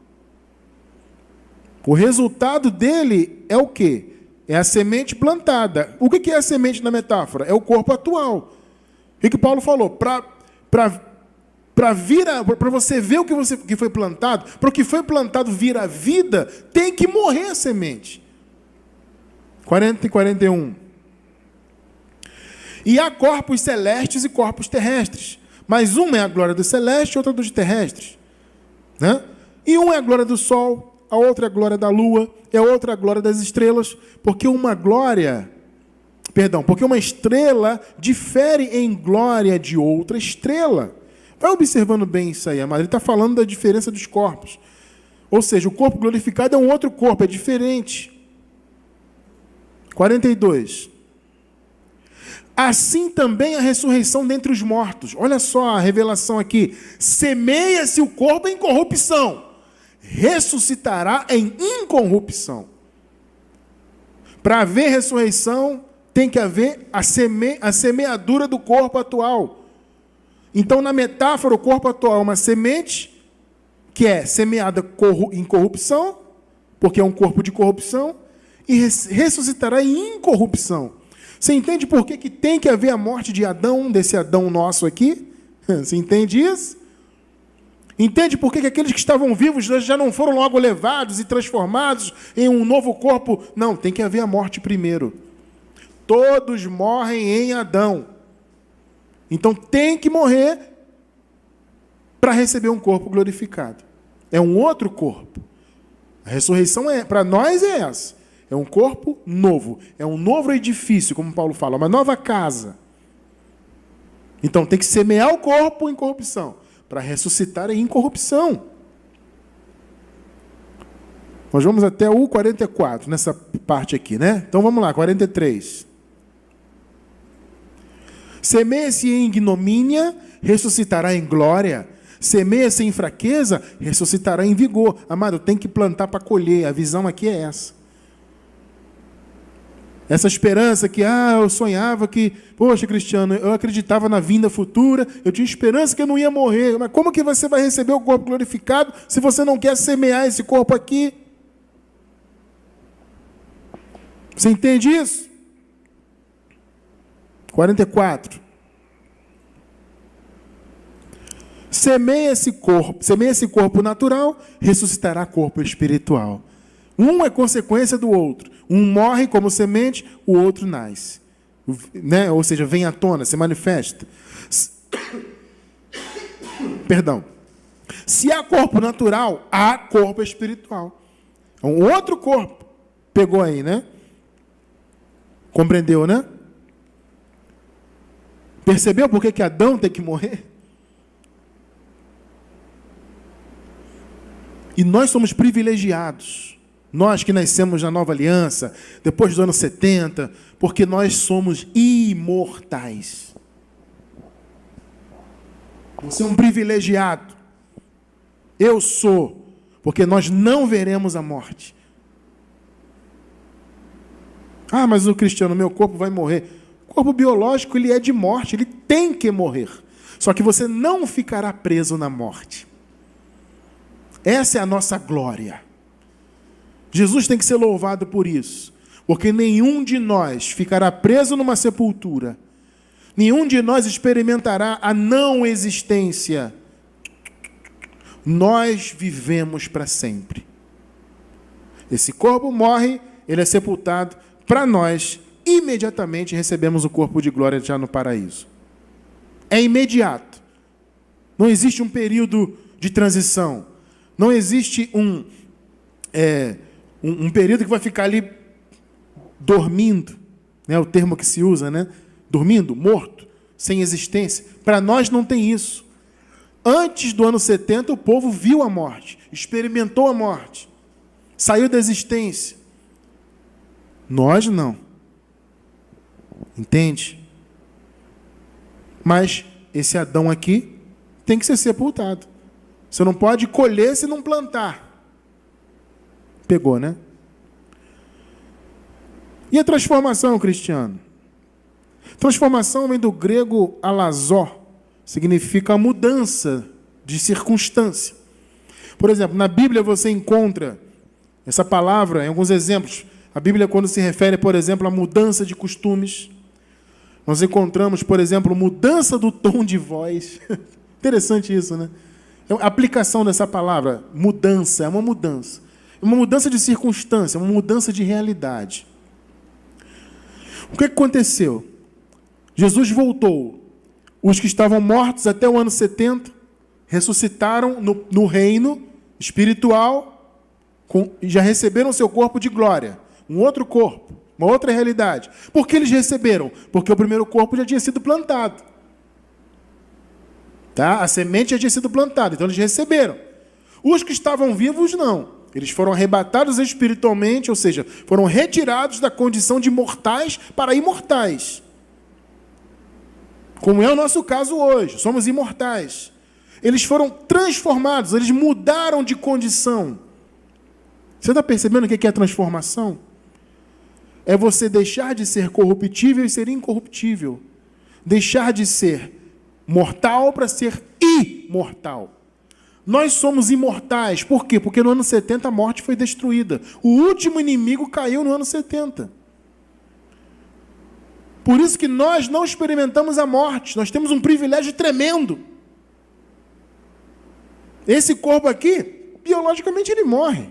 O resultado dele é o quê? É a semente plantada. O que é a semente na metáfora? É o corpo atual. O que Paulo falou? Para você ver o que foi plantado, para o que foi plantado vir à vida, tem que morrer a semente. 40 e 41. E há corpos celestes e corpos terrestres. Mas um é a glória do celeste e outro dos terrestres. Né? E um é a glória do sol, a outra é a glória da lua, e a outra é a glória das estrelas. Porque uma estrela difere em glória de outra estrela. Vai observando bem isso aí, amado. Ele está falando da diferença dos corpos. Ou seja, o corpo glorificado é um outro corpo, é diferente. 42. Assim também a ressurreição dentre os mortos. Olha só a revelação aqui. Semeia-se o corpo em corrupção, ressuscitará em incorrupção. Para haver ressurreição, tem que haver a semeadura do corpo atual. Então, na metáfora, o corpo atual é uma semente que é semeada em corrupção, porque é um corpo de corrupção, e ressuscitará em incorrupção. Você entende por que tem que haver a morte de Adão, desse Adão nosso aqui? Você entende isso? Entende por que aqueles que estavam vivos já não foram logo levados e transformados em um novo corpo? Não, tem que haver a morte primeiro. Todos morrem em Adão. Então tem que morrer para receber um corpo glorificado. É um outro corpo. A ressurreição para nós é essa. É um corpo novo. É um novo edifício, como Paulo fala, uma nova casa. Então tem que semear o corpo em corrupção, para ressuscitar em incorrupção. Nós vamos até o 44, nessa parte aqui, né? Então vamos lá, 43. Semeia-se em ignomínia, ressuscitará em glória. Semeia-se em fraqueza, ressuscitará em vigor. Amado, tem que plantar para colher. A visão aqui é essa. Essa esperança que, eu sonhava que, poxa, Cristiano, eu acreditava na vinda futura, eu tinha esperança que eu não ia morrer. Mas como que você vai receber o corpo glorificado se você não quer semear esse corpo aqui? Você entende isso? 44. Semeia esse corpo natural, ressuscitará corpo espiritual. Um é consequência do outro. Um morre como semente, o outro nasce. Né? Ou seja, vem à tona, se manifesta. Perdão. Se há corpo natural, há corpo espiritual. É um outro corpo. Pegou aí, né? Compreendeu, né? Percebeu por que Adão tem que morrer? E nós somos privilegiados. Nós que nascemos na nova aliança, depois dos anos 70, porque nós somos imortais. Você é um privilegiado. Eu sou, porque nós não veremos a morte. Ah, mas o cristiano, meu corpo vai morrer. O corpo biológico, ele é de morte, ele tem que morrer. Só que você não ficará preso na morte. Essa é a nossa glória. Jesus tem que ser louvado por isso, porque nenhum de nós ficará preso numa sepultura. Nenhum de nós experimentará a não existência. Nós vivemos para sempre. Esse corpo morre, ele é sepultado. Para nós, imediatamente recebemos o corpo de glória já no paraíso. É imediato. Não existe um período de transição. Não existe um período que vai ficar ali dormindo, né? O termo que se usa, né? Dormindo, morto, sem existência. Para nós não tem isso. Antes do ano 70, o povo viu a morte, experimentou a morte, saiu da existência. Nós não. Entende? Mas esse Adão aqui tem que ser sepultado. Você não pode colher se não plantar. Pegou, né? E a transformação, Cristiano? Transformação vem do grego alazó, significa mudança de circunstância. Por exemplo, na Bíblia você encontra essa palavra em alguns exemplos. A Bíblia, quando se refere, por exemplo, à mudança de costumes, nós encontramos, por exemplo, mudança do tom de voz. Interessante isso, né? A aplicação dessa palavra, mudança, é uma mudança. Uma mudança de circunstância, uma mudança de realidade. O que aconteceu? Jesus voltou. Os que estavam mortos até o ano 70 ressuscitaram no reino espiritual, já receberam seu corpo de glória. Um outro corpo, uma outra realidade. Por que eles receberam? Porque o primeiro corpo já tinha sido plantado. Tá? A semente já tinha sido plantada, então eles receberam. Os que estavam vivos, não. Eles foram arrebatados espiritualmente, ou seja, foram retirados da condição de mortais para imortais. Como é o nosso caso hoje, somos imortais. Eles foram transformados, eles mudaram de condição. Você está percebendo o que é transformação? É você deixar de ser corruptível e ser incorruptível. Deixar de ser mortal para ser imortal. Nós somos imortais. Por quê? Porque no ano 70 a morte foi destruída. O último inimigo caiu no ano 70. Por isso que nós não experimentamos a morte. Nós temos um privilégio tremendo. Esse corpo aqui, biologicamente ele morre.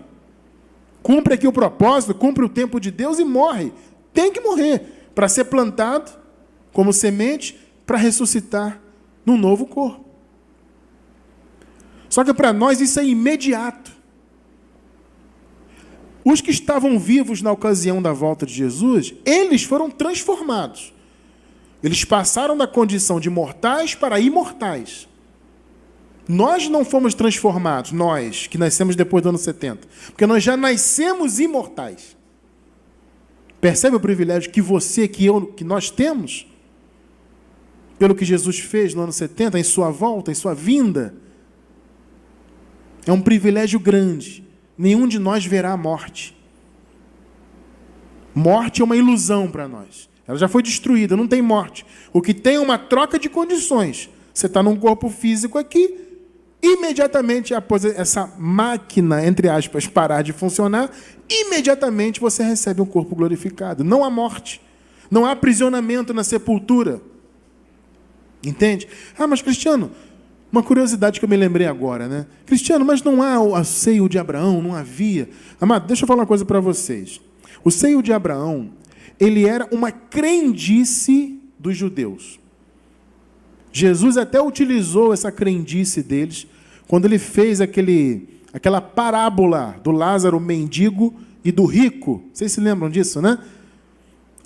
Cumpre aqui o propósito, cumpre o tempo de Deus e morre. Tem que morrer para ser plantado como semente para ressuscitar num novo corpo. Só que para nós isso é imediato. Os que estavam vivos na ocasião da volta de Jesus, eles foram transformados. Eles passaram da condição de mortais para imortais. Nós não fomos transformados, nós que nascemos depois do ano 70, porque nós já nascemos imortais. Percebe o privilégio que você, que nós temos? Pelo que Jesus fez no ano 70, em sua volta, em sua vinda. É um privilégio grande. Nenhum de nós verá a morte. Morte é uma ilusão para nós. Ela já foi destruída, não tem morte. O que tem é uma troca de condições. Você está num corpo físico aqui, imediatamente após essa máquina, entre aspas, parar de funcionar, imediatamente você recebe um corpo glorificado. Não há morte. Não há aprisionamento na sepultura. Entende? Ah, mas Cristiano, uma curiosidade que eu me lembrei agora, né? Cristiano, mas não há o seio de Abraão, não havia. Amado, deixa eu falar uma coisa para vocês. O seio de Abraão, ele era uma crendice dos judeus. Jesus até utilizou essa crendice deles quando ele fez aquela parábola do Lázaro mendigo e do rico. Vocês se lembram disso, né?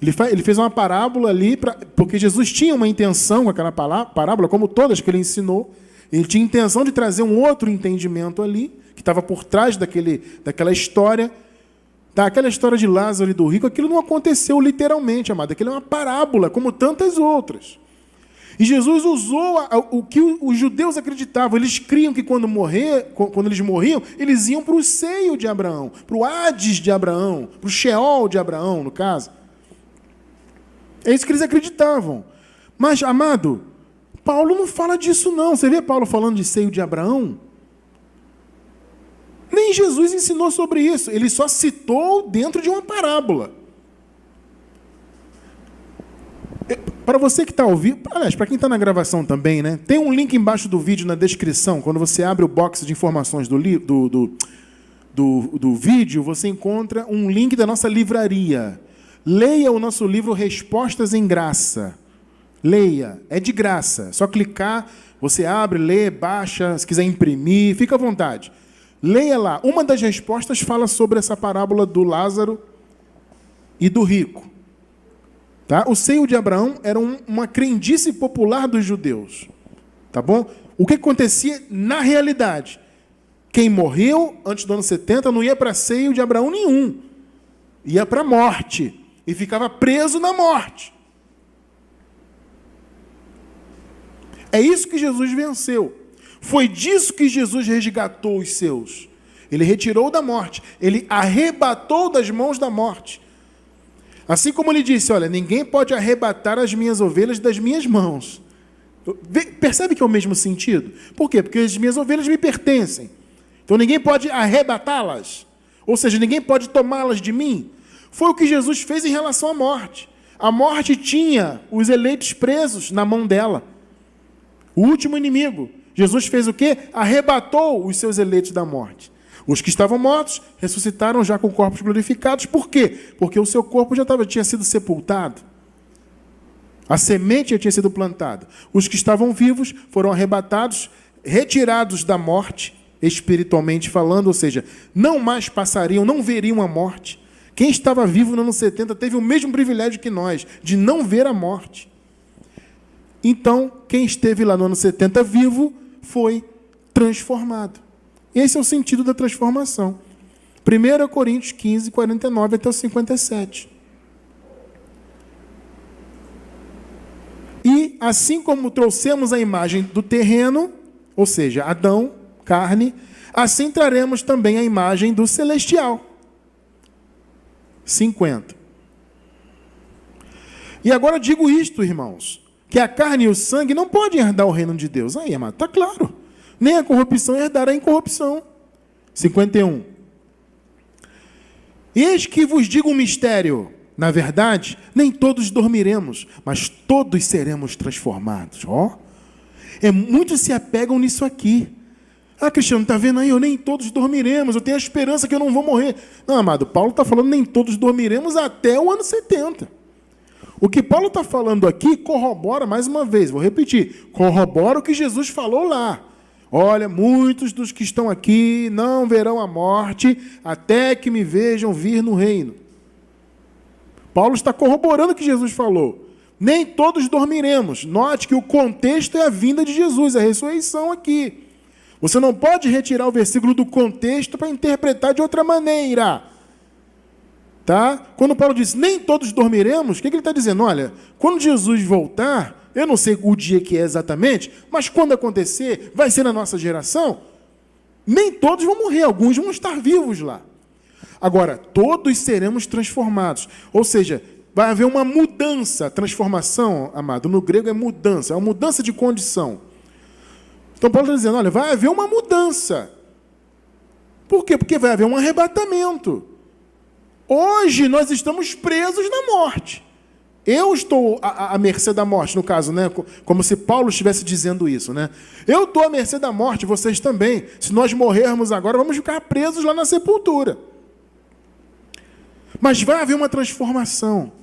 Ele fez uma parábola ali, porque Jesus tinha uma intenção com aquela parábola, como todas que ele ensinou. Ele tinha intenção de trazer um outro entendimento ali, que estava por trás daquela história. Tá? Aquela história de Lázaro e do rico, aquilo não aconteceu literalmente, amado. Aquilo é uma parábola, como tantas outras. E Jesus usou o que os judeus acreditavam. Eles criam que quando eles morriam, eles iam para o seio de Abraão, para o Hades de Abraão, para o Sheol de Abraão, no caso. É isso que eles acreditavam. Mas, amado, Paulo não fala disso, não. Você vê Paulo falando de seio de Abraão? Nem Jesus ensinou sobre isso. Ele só citou dentro de uma parábola. Para você que está ouvindo, aliás, para quem está na gravação também, né? Tem um link embaixo do vídeo na descrição. Quando você abre o box de informações do vídeo, você encontra um link da nossa livraria. Leia o nosso livro Respostas em Graça. Leia, é de graça. Só clicar, você abre, lê, baixa, se quiser imprimir, fica à vontade. Leia lá. Uma das respostas fala sobre essa parábola do Lázaro e do rico. Tá? O seio de Abraão era uma crendice popular dos judeus. Tá bom? O que acontecia na realidade? Quem morreu antes do ano 70 não ia para seio de Abraão nenhum. Ia para a morte. E ficava preso na morte. É isso que Jesus venceu. Foi disso que Jesus resgatou os seus. Ele retirou da morte. Ele arrebatou das mãos da morte. Assim como ele disse, olha, ninguém pode arrebatar as minhas ovelhas das minhas mãos. Percebe que é o mesmo sentido? Por quê? Porque as minhas ovelhas me pertencem. Então ninguém pode arrebatá-las. Ou seja, ninguém pode tomá-las de mim. Foi o que Jesus fez em relação à morte. A morte tinha os eleitos presos na mão dela. O último inimigo. Jesus fez o quê? Arrebatou os seus eleitos da morte. Os que estavam mortos ressuscitaram já com corpos glorificados. Por quê? Porque o seu corpo já tinha sido sepultado. A semente já tinha sido plantada. Os que estavam vivos foram arrebatados, retirados da morte, espiritualmente falando, ou seja, não mais passariam, não veriam a morte. Quem estava vivo no ano 70 teve o mesmo privilégio que nós, de não ver a morte. Então, quem esteve lá no ano 70 vivo foi transformado. Esse é o sentido da transformação. 1 Coríntios 15, 49 até o 57. E, assim como trouxemos a imagem do terreno, ou seja, Adão, carne, assim traremos também a imagem do celestial. 50. E agora digo isto, irmãos, que a carne e o sangue não podem herdar o reino de Deus. Aí, amado, está claro. Nem a corrupção herdará a incorrupção. 51. Eis que vos digo um mistério. Na verdade, nem todos dormiremos, mas todos seremos transformados. Muitos se apegam nisso aqui. Ah, Cristiano, está vendo aí? Nem todos dormiremos. Eu tenho a esperança que eu não vou morrer. Não, amado, Paulo está falando nem todos dormiremos até o ano 70. O que Paulo está falando aqui corrobora, mais uma vez, vou repetir, corrobora o que Jesus falou lá. Olha, muitos dos que estão aqui não verão a morte até que me vejam vir no reino. Paulo está corroborando o que Jesus falou. Nem todos dormiremos. Note que o contexto é a vinda de Jesus, a ressurreição aqui. Você não pode retirar o versículo do contexto para interpretar de outra maneira. Tá? Quando Paulo diz, nem todos dormiremos, o que ele está dizendo? Olha, quando Jesus voltar, eu não sei o dia que é exatamente, mas quando acontecer, vai ser na nossa geração, nem todos vão morrer, alguns vão estar vivos lá. Agora, todos seremos transformados. Ou seja, vai haver uma mudança, transformação, amado, no grego é mudança, é uma mudança de condição. Então Paulo está dizendo, olha, vai haver uma mudança. Por quê? Porque vai haver um arrebatamento. Hoje nós estamos presos na morte. Eu estou à mercê da morte, no caso, né? Como se Paulo estivesse dizendo isso, né? Eu estou à mercê da morte, vocês também. Se nós morrermos agora, vamos ficar presos lá na sepultura. Mas vai haver uma transformação.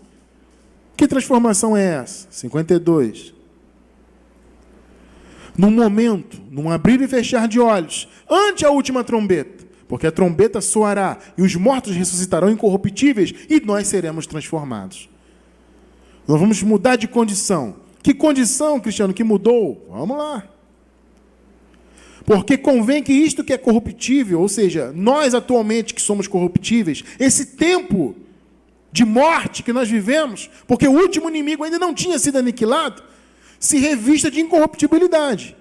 Que transformação é essa? 52. Num momento, num abrir e fechar de olhos, ante a última trombeta, porque a trombeta soará e os mortos ressuscitarão incorruptíveis e nós seremos transformados. Nós vamos mudar de condição. Que condição, Cristiano, que mudou? Vamos lá. Porque convém que isto que é corruptível, ou seja, nós atualmente que somos corruptíveis, esse tempo de morte que nós vivemos, porque o último inimigo ainda não tinha sido aniquilado, se revista de incorruptibilidade.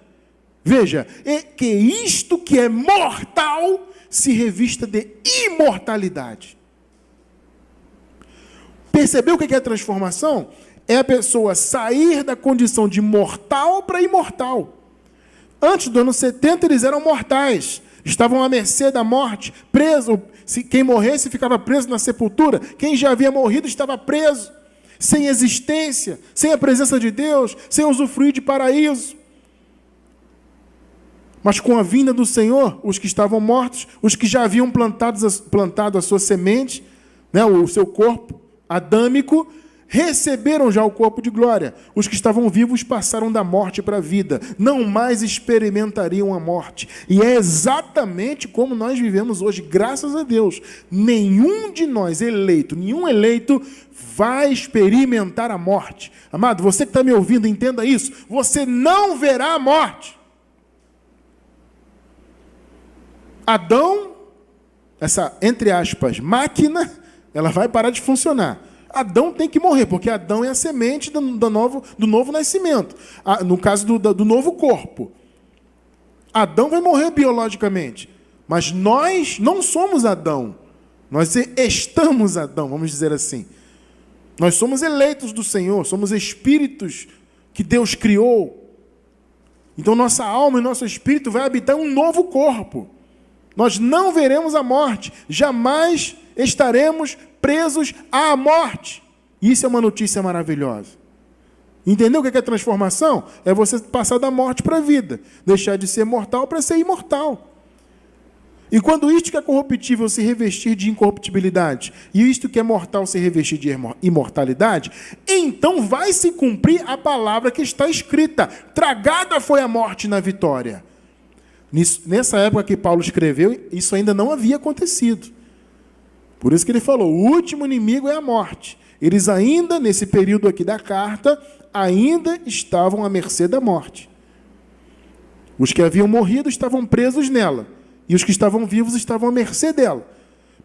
Veja, é que isto que é mortal se revista de imortalidade. Percebeu o que é a transformação? É a pessoa sair da condição de mortal para imortal. Antes do ano 70, eles eram mortais. Estavam à mercê da morte, preso. Quem morresse ficava preso na sepultura. Quem já havia morrido estava preso, sem existência, sem a presença de Deus, sem usufruir de paraíso. Mas com a vinda do Senhor, os que estavam mortos, os que já haviam plantado a sua semente, né, o seu corpo adâmico, receberam já o corpo de glória. Os que estavam vivos passaram da morte para a vida. Não mais experimentariam a morte. E é exatamente como nós vivemos hoje, graças a Deus. Nenhum de nós nenhum eleito vai experimentar a morte. Amado, você que está me ouvindo, entenda isso. Você não verá a morte. Adão, essa, entre aspas, máquina, ela vai parar de funcionar. Adão tem que morrer, porque Adão é a semente do novo nascimento. No caso do novo corpo. Adão vai morrer biologicamente. Mas nós não somos Adão. Nós estamos Adão, vamos dizer assim. Nós somos eleitos do Senhor, somos espíritos que Deus criou. Então nossa alma e nosso espírito vai habitar um novo corpo. Nós não veremos a morte, jamais estaremos presos à morte. Isso é uma notícia maravilhosa. Entendeu o que é transformação? É você passar da morte para a vida, deixar de ser mortal para ser imortal. E quando isto que é corruptível se revestir de incorruptibilidade, e isto que é mortal se revestir de imortalidade, então vai se cumprir a palavra que está escrita: tragada foi a morte na vitória. Nessa época que Paulo escreveu, isso ainda não havia acontecido. Por isso que ele falou, o último inimigo é a morte. Eles ainda, nesse período aqui da carta, ainda estavam à mercê da morte. Os que haviam morrido estavam presos nela, e os que estavam vivos estavam à mercê dela.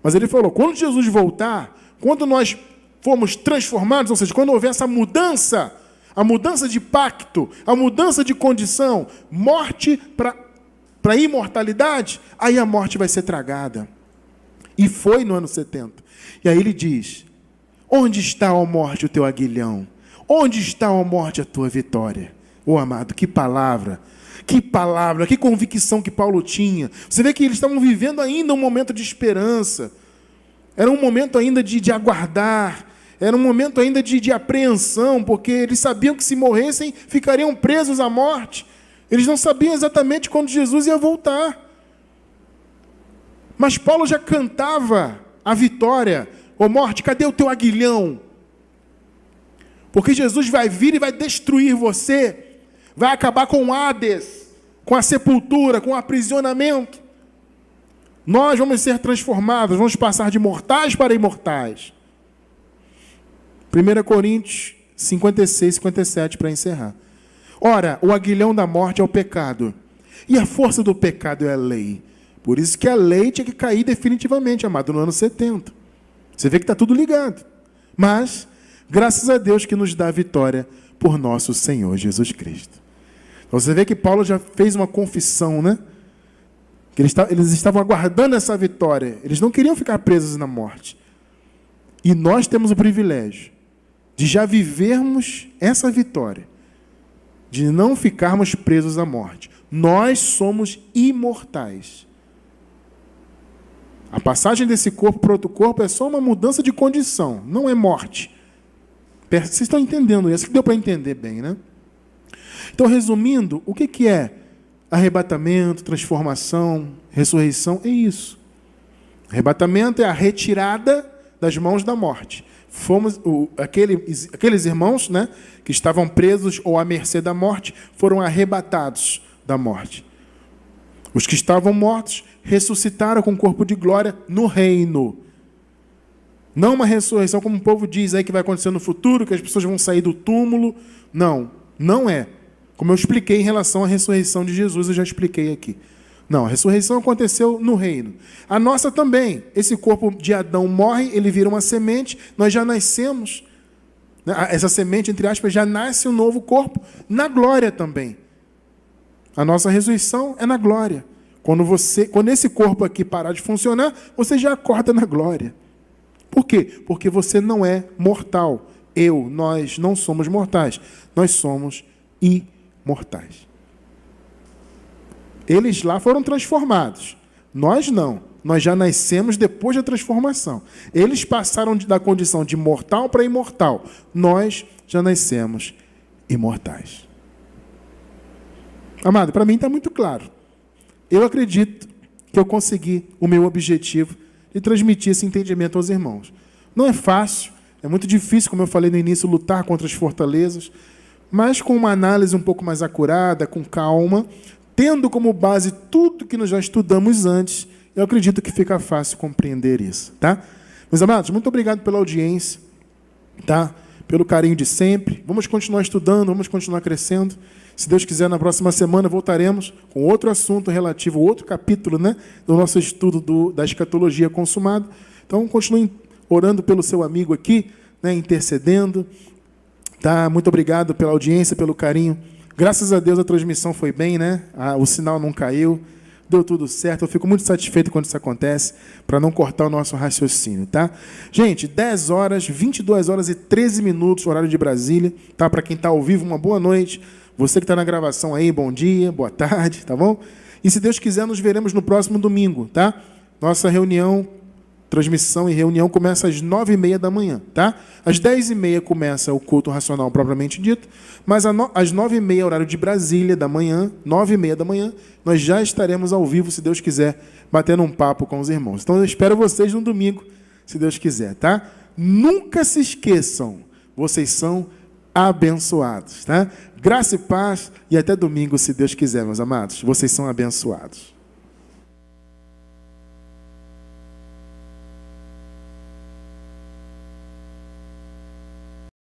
Mas ele falou, quando Jesus voltar, quando nós formos transformados, ou seja, quando houver essa mudança, a mudança de pacto, a mudança de condição, morte para imortalidade, aí a morte vai ser tragada. E foi no ano 70. E aí ele diz, onde está, ó morte, o teu aguilhão? Onde está, ó morte, a tua vitória? Ô amado, que palavra, que convicção que Paulo tinha. Você vê que eles estavam vivendo ainda um momento de esperança. Era um momento ainda de aguardar. Era um momento ainda de apreensão, porque eles sabiam que se morressem, ficariam presos à morte. Eles não sabiam exatamente quando Jesus ia voltar. Mas Paulo já cantava a vitória. Ô morte, cadê o teu aguilhão? Porque Jesus vai vir e vai destruir você. Vai acabar com o Hades, com a sepultura, com o aprisionamento. Nós vamos ser transformados, vamos passar de mortais para imortais. 1 Coríntios 56, 57, para encerrar. Ora, o aguilhão da morte é o pecado. E a força do pecado é a lei. Por isso que a lei tinha que cair definitivamente, amado, no ano 70. Você vê que está tudo ligado. Mas, graças a Deus que nos dá a vitória por nosso Senhor Jesus Cristo. Então, você vê que Paulo já fez uma confissão, né? Que eles estavam aguardando essa vitória. Eles não queriam ficar presos na morte. E nós temos o privilégio de já vivermos essa vitória. De não ficarmos presos à morte. Nós somos imortais. A passagem desse corpo para outro corpo é só uma mudança de condição, não é morte. Vocês estão entendendo isso? Que deu para entender bem, né? Então, resumindo, o que é arrebatamento, transformação, ressurreição? É isso. Arrebatamento é a retirada das mãos da morte. Aqueles irmãos, né, que estavam presos ou à mercê da morte, foram arrebatados da morte. Os que estavam mortos ressuscitaram com corpo de glória no reino. Não uma ressurreição, como o povo diz aí que vai acontecer no futuro, que as pessoas vão sair do túmulo. Não, não é. Como eu expliquei em relação à ressurreição de Jesus, eu já expliquei aqui. Não, a ressurreição aconteceu no reino. A nossa também. Esse corpo de Adão morre, ele vira uma semente, nós já nascemos. Essa semente, entre aspas, já nasce um novo corpo na glória também. A nossa ressurreição é na glória. Quando esse corpo aqui parar de funcionar, você já acorda na glória. Por quê? Porque você não é mortal. Nós não somos mortais. Nós somos imortais. Eles lá foram transformados. Nós não. Nós já nascemos depois da transformação. Eles passaram da condição de mortal para imortal. Nós já nascemos imortais. Amado, para mim está muito claro. Eu acredito que eu consegui o meu objetivo de transmitir esse entendimento aos irmãos. Não é fácil, é muito difícil, como eu falei no início, lutar contra as fortalezas, mas com uma análise um pouco mais acurada, com calma, tendo como base tudo que nós já estudamos antes, eu acredito que fica fácil compreender isso, tá? Meus amados, muito obrigado pela audiência, tá? Pelo carinho de sempre. Vamos continuar estudando, vamos continuar crescendo. Se Deus quiser, na próxima semana voltaremos com outro assunto relativo, outro capítulo, né, do nosso estudo da escatologia consumada. Então, continue orando pelo seu amigo aqui, né, intercedendo. Tá? Muito obrigado pela audiência, pelo carinho. Graças a Deus a transmissão foi bem, né? O sinal não caiu, deu tudo certo. Eu fico muito satisfeito quando isso acontece, para não cortar o nosso raciocínio, tá? Gente, 10 horas, 22 horas e 13 minutos, horário de Brasília, tá? Para quem está ao vivo, uma boa noite. Você que está na gravação aí, bom dia, boa tarde, tá bom? E se Deus quiser, nos veremos no próximo domingo, tá? Nossa transmissão e reunião começa às 9h30 da manhã, tá? Às 10h30 começa o culto racional propriamente dito, mas às 9h30, horário de Brasília, da manhã, 9h30 da manhã, nós já estaremos ao vivo, se Deus quiser, batendo um papo com os irmãos. Então eu espero vocês no domingo, se Deus quiser, tá? Nunca se esqueçam, vocês são abençoados, tá? Graça e paz e até domingo, se Deus quiser, meus amados. Vocês são abençoados.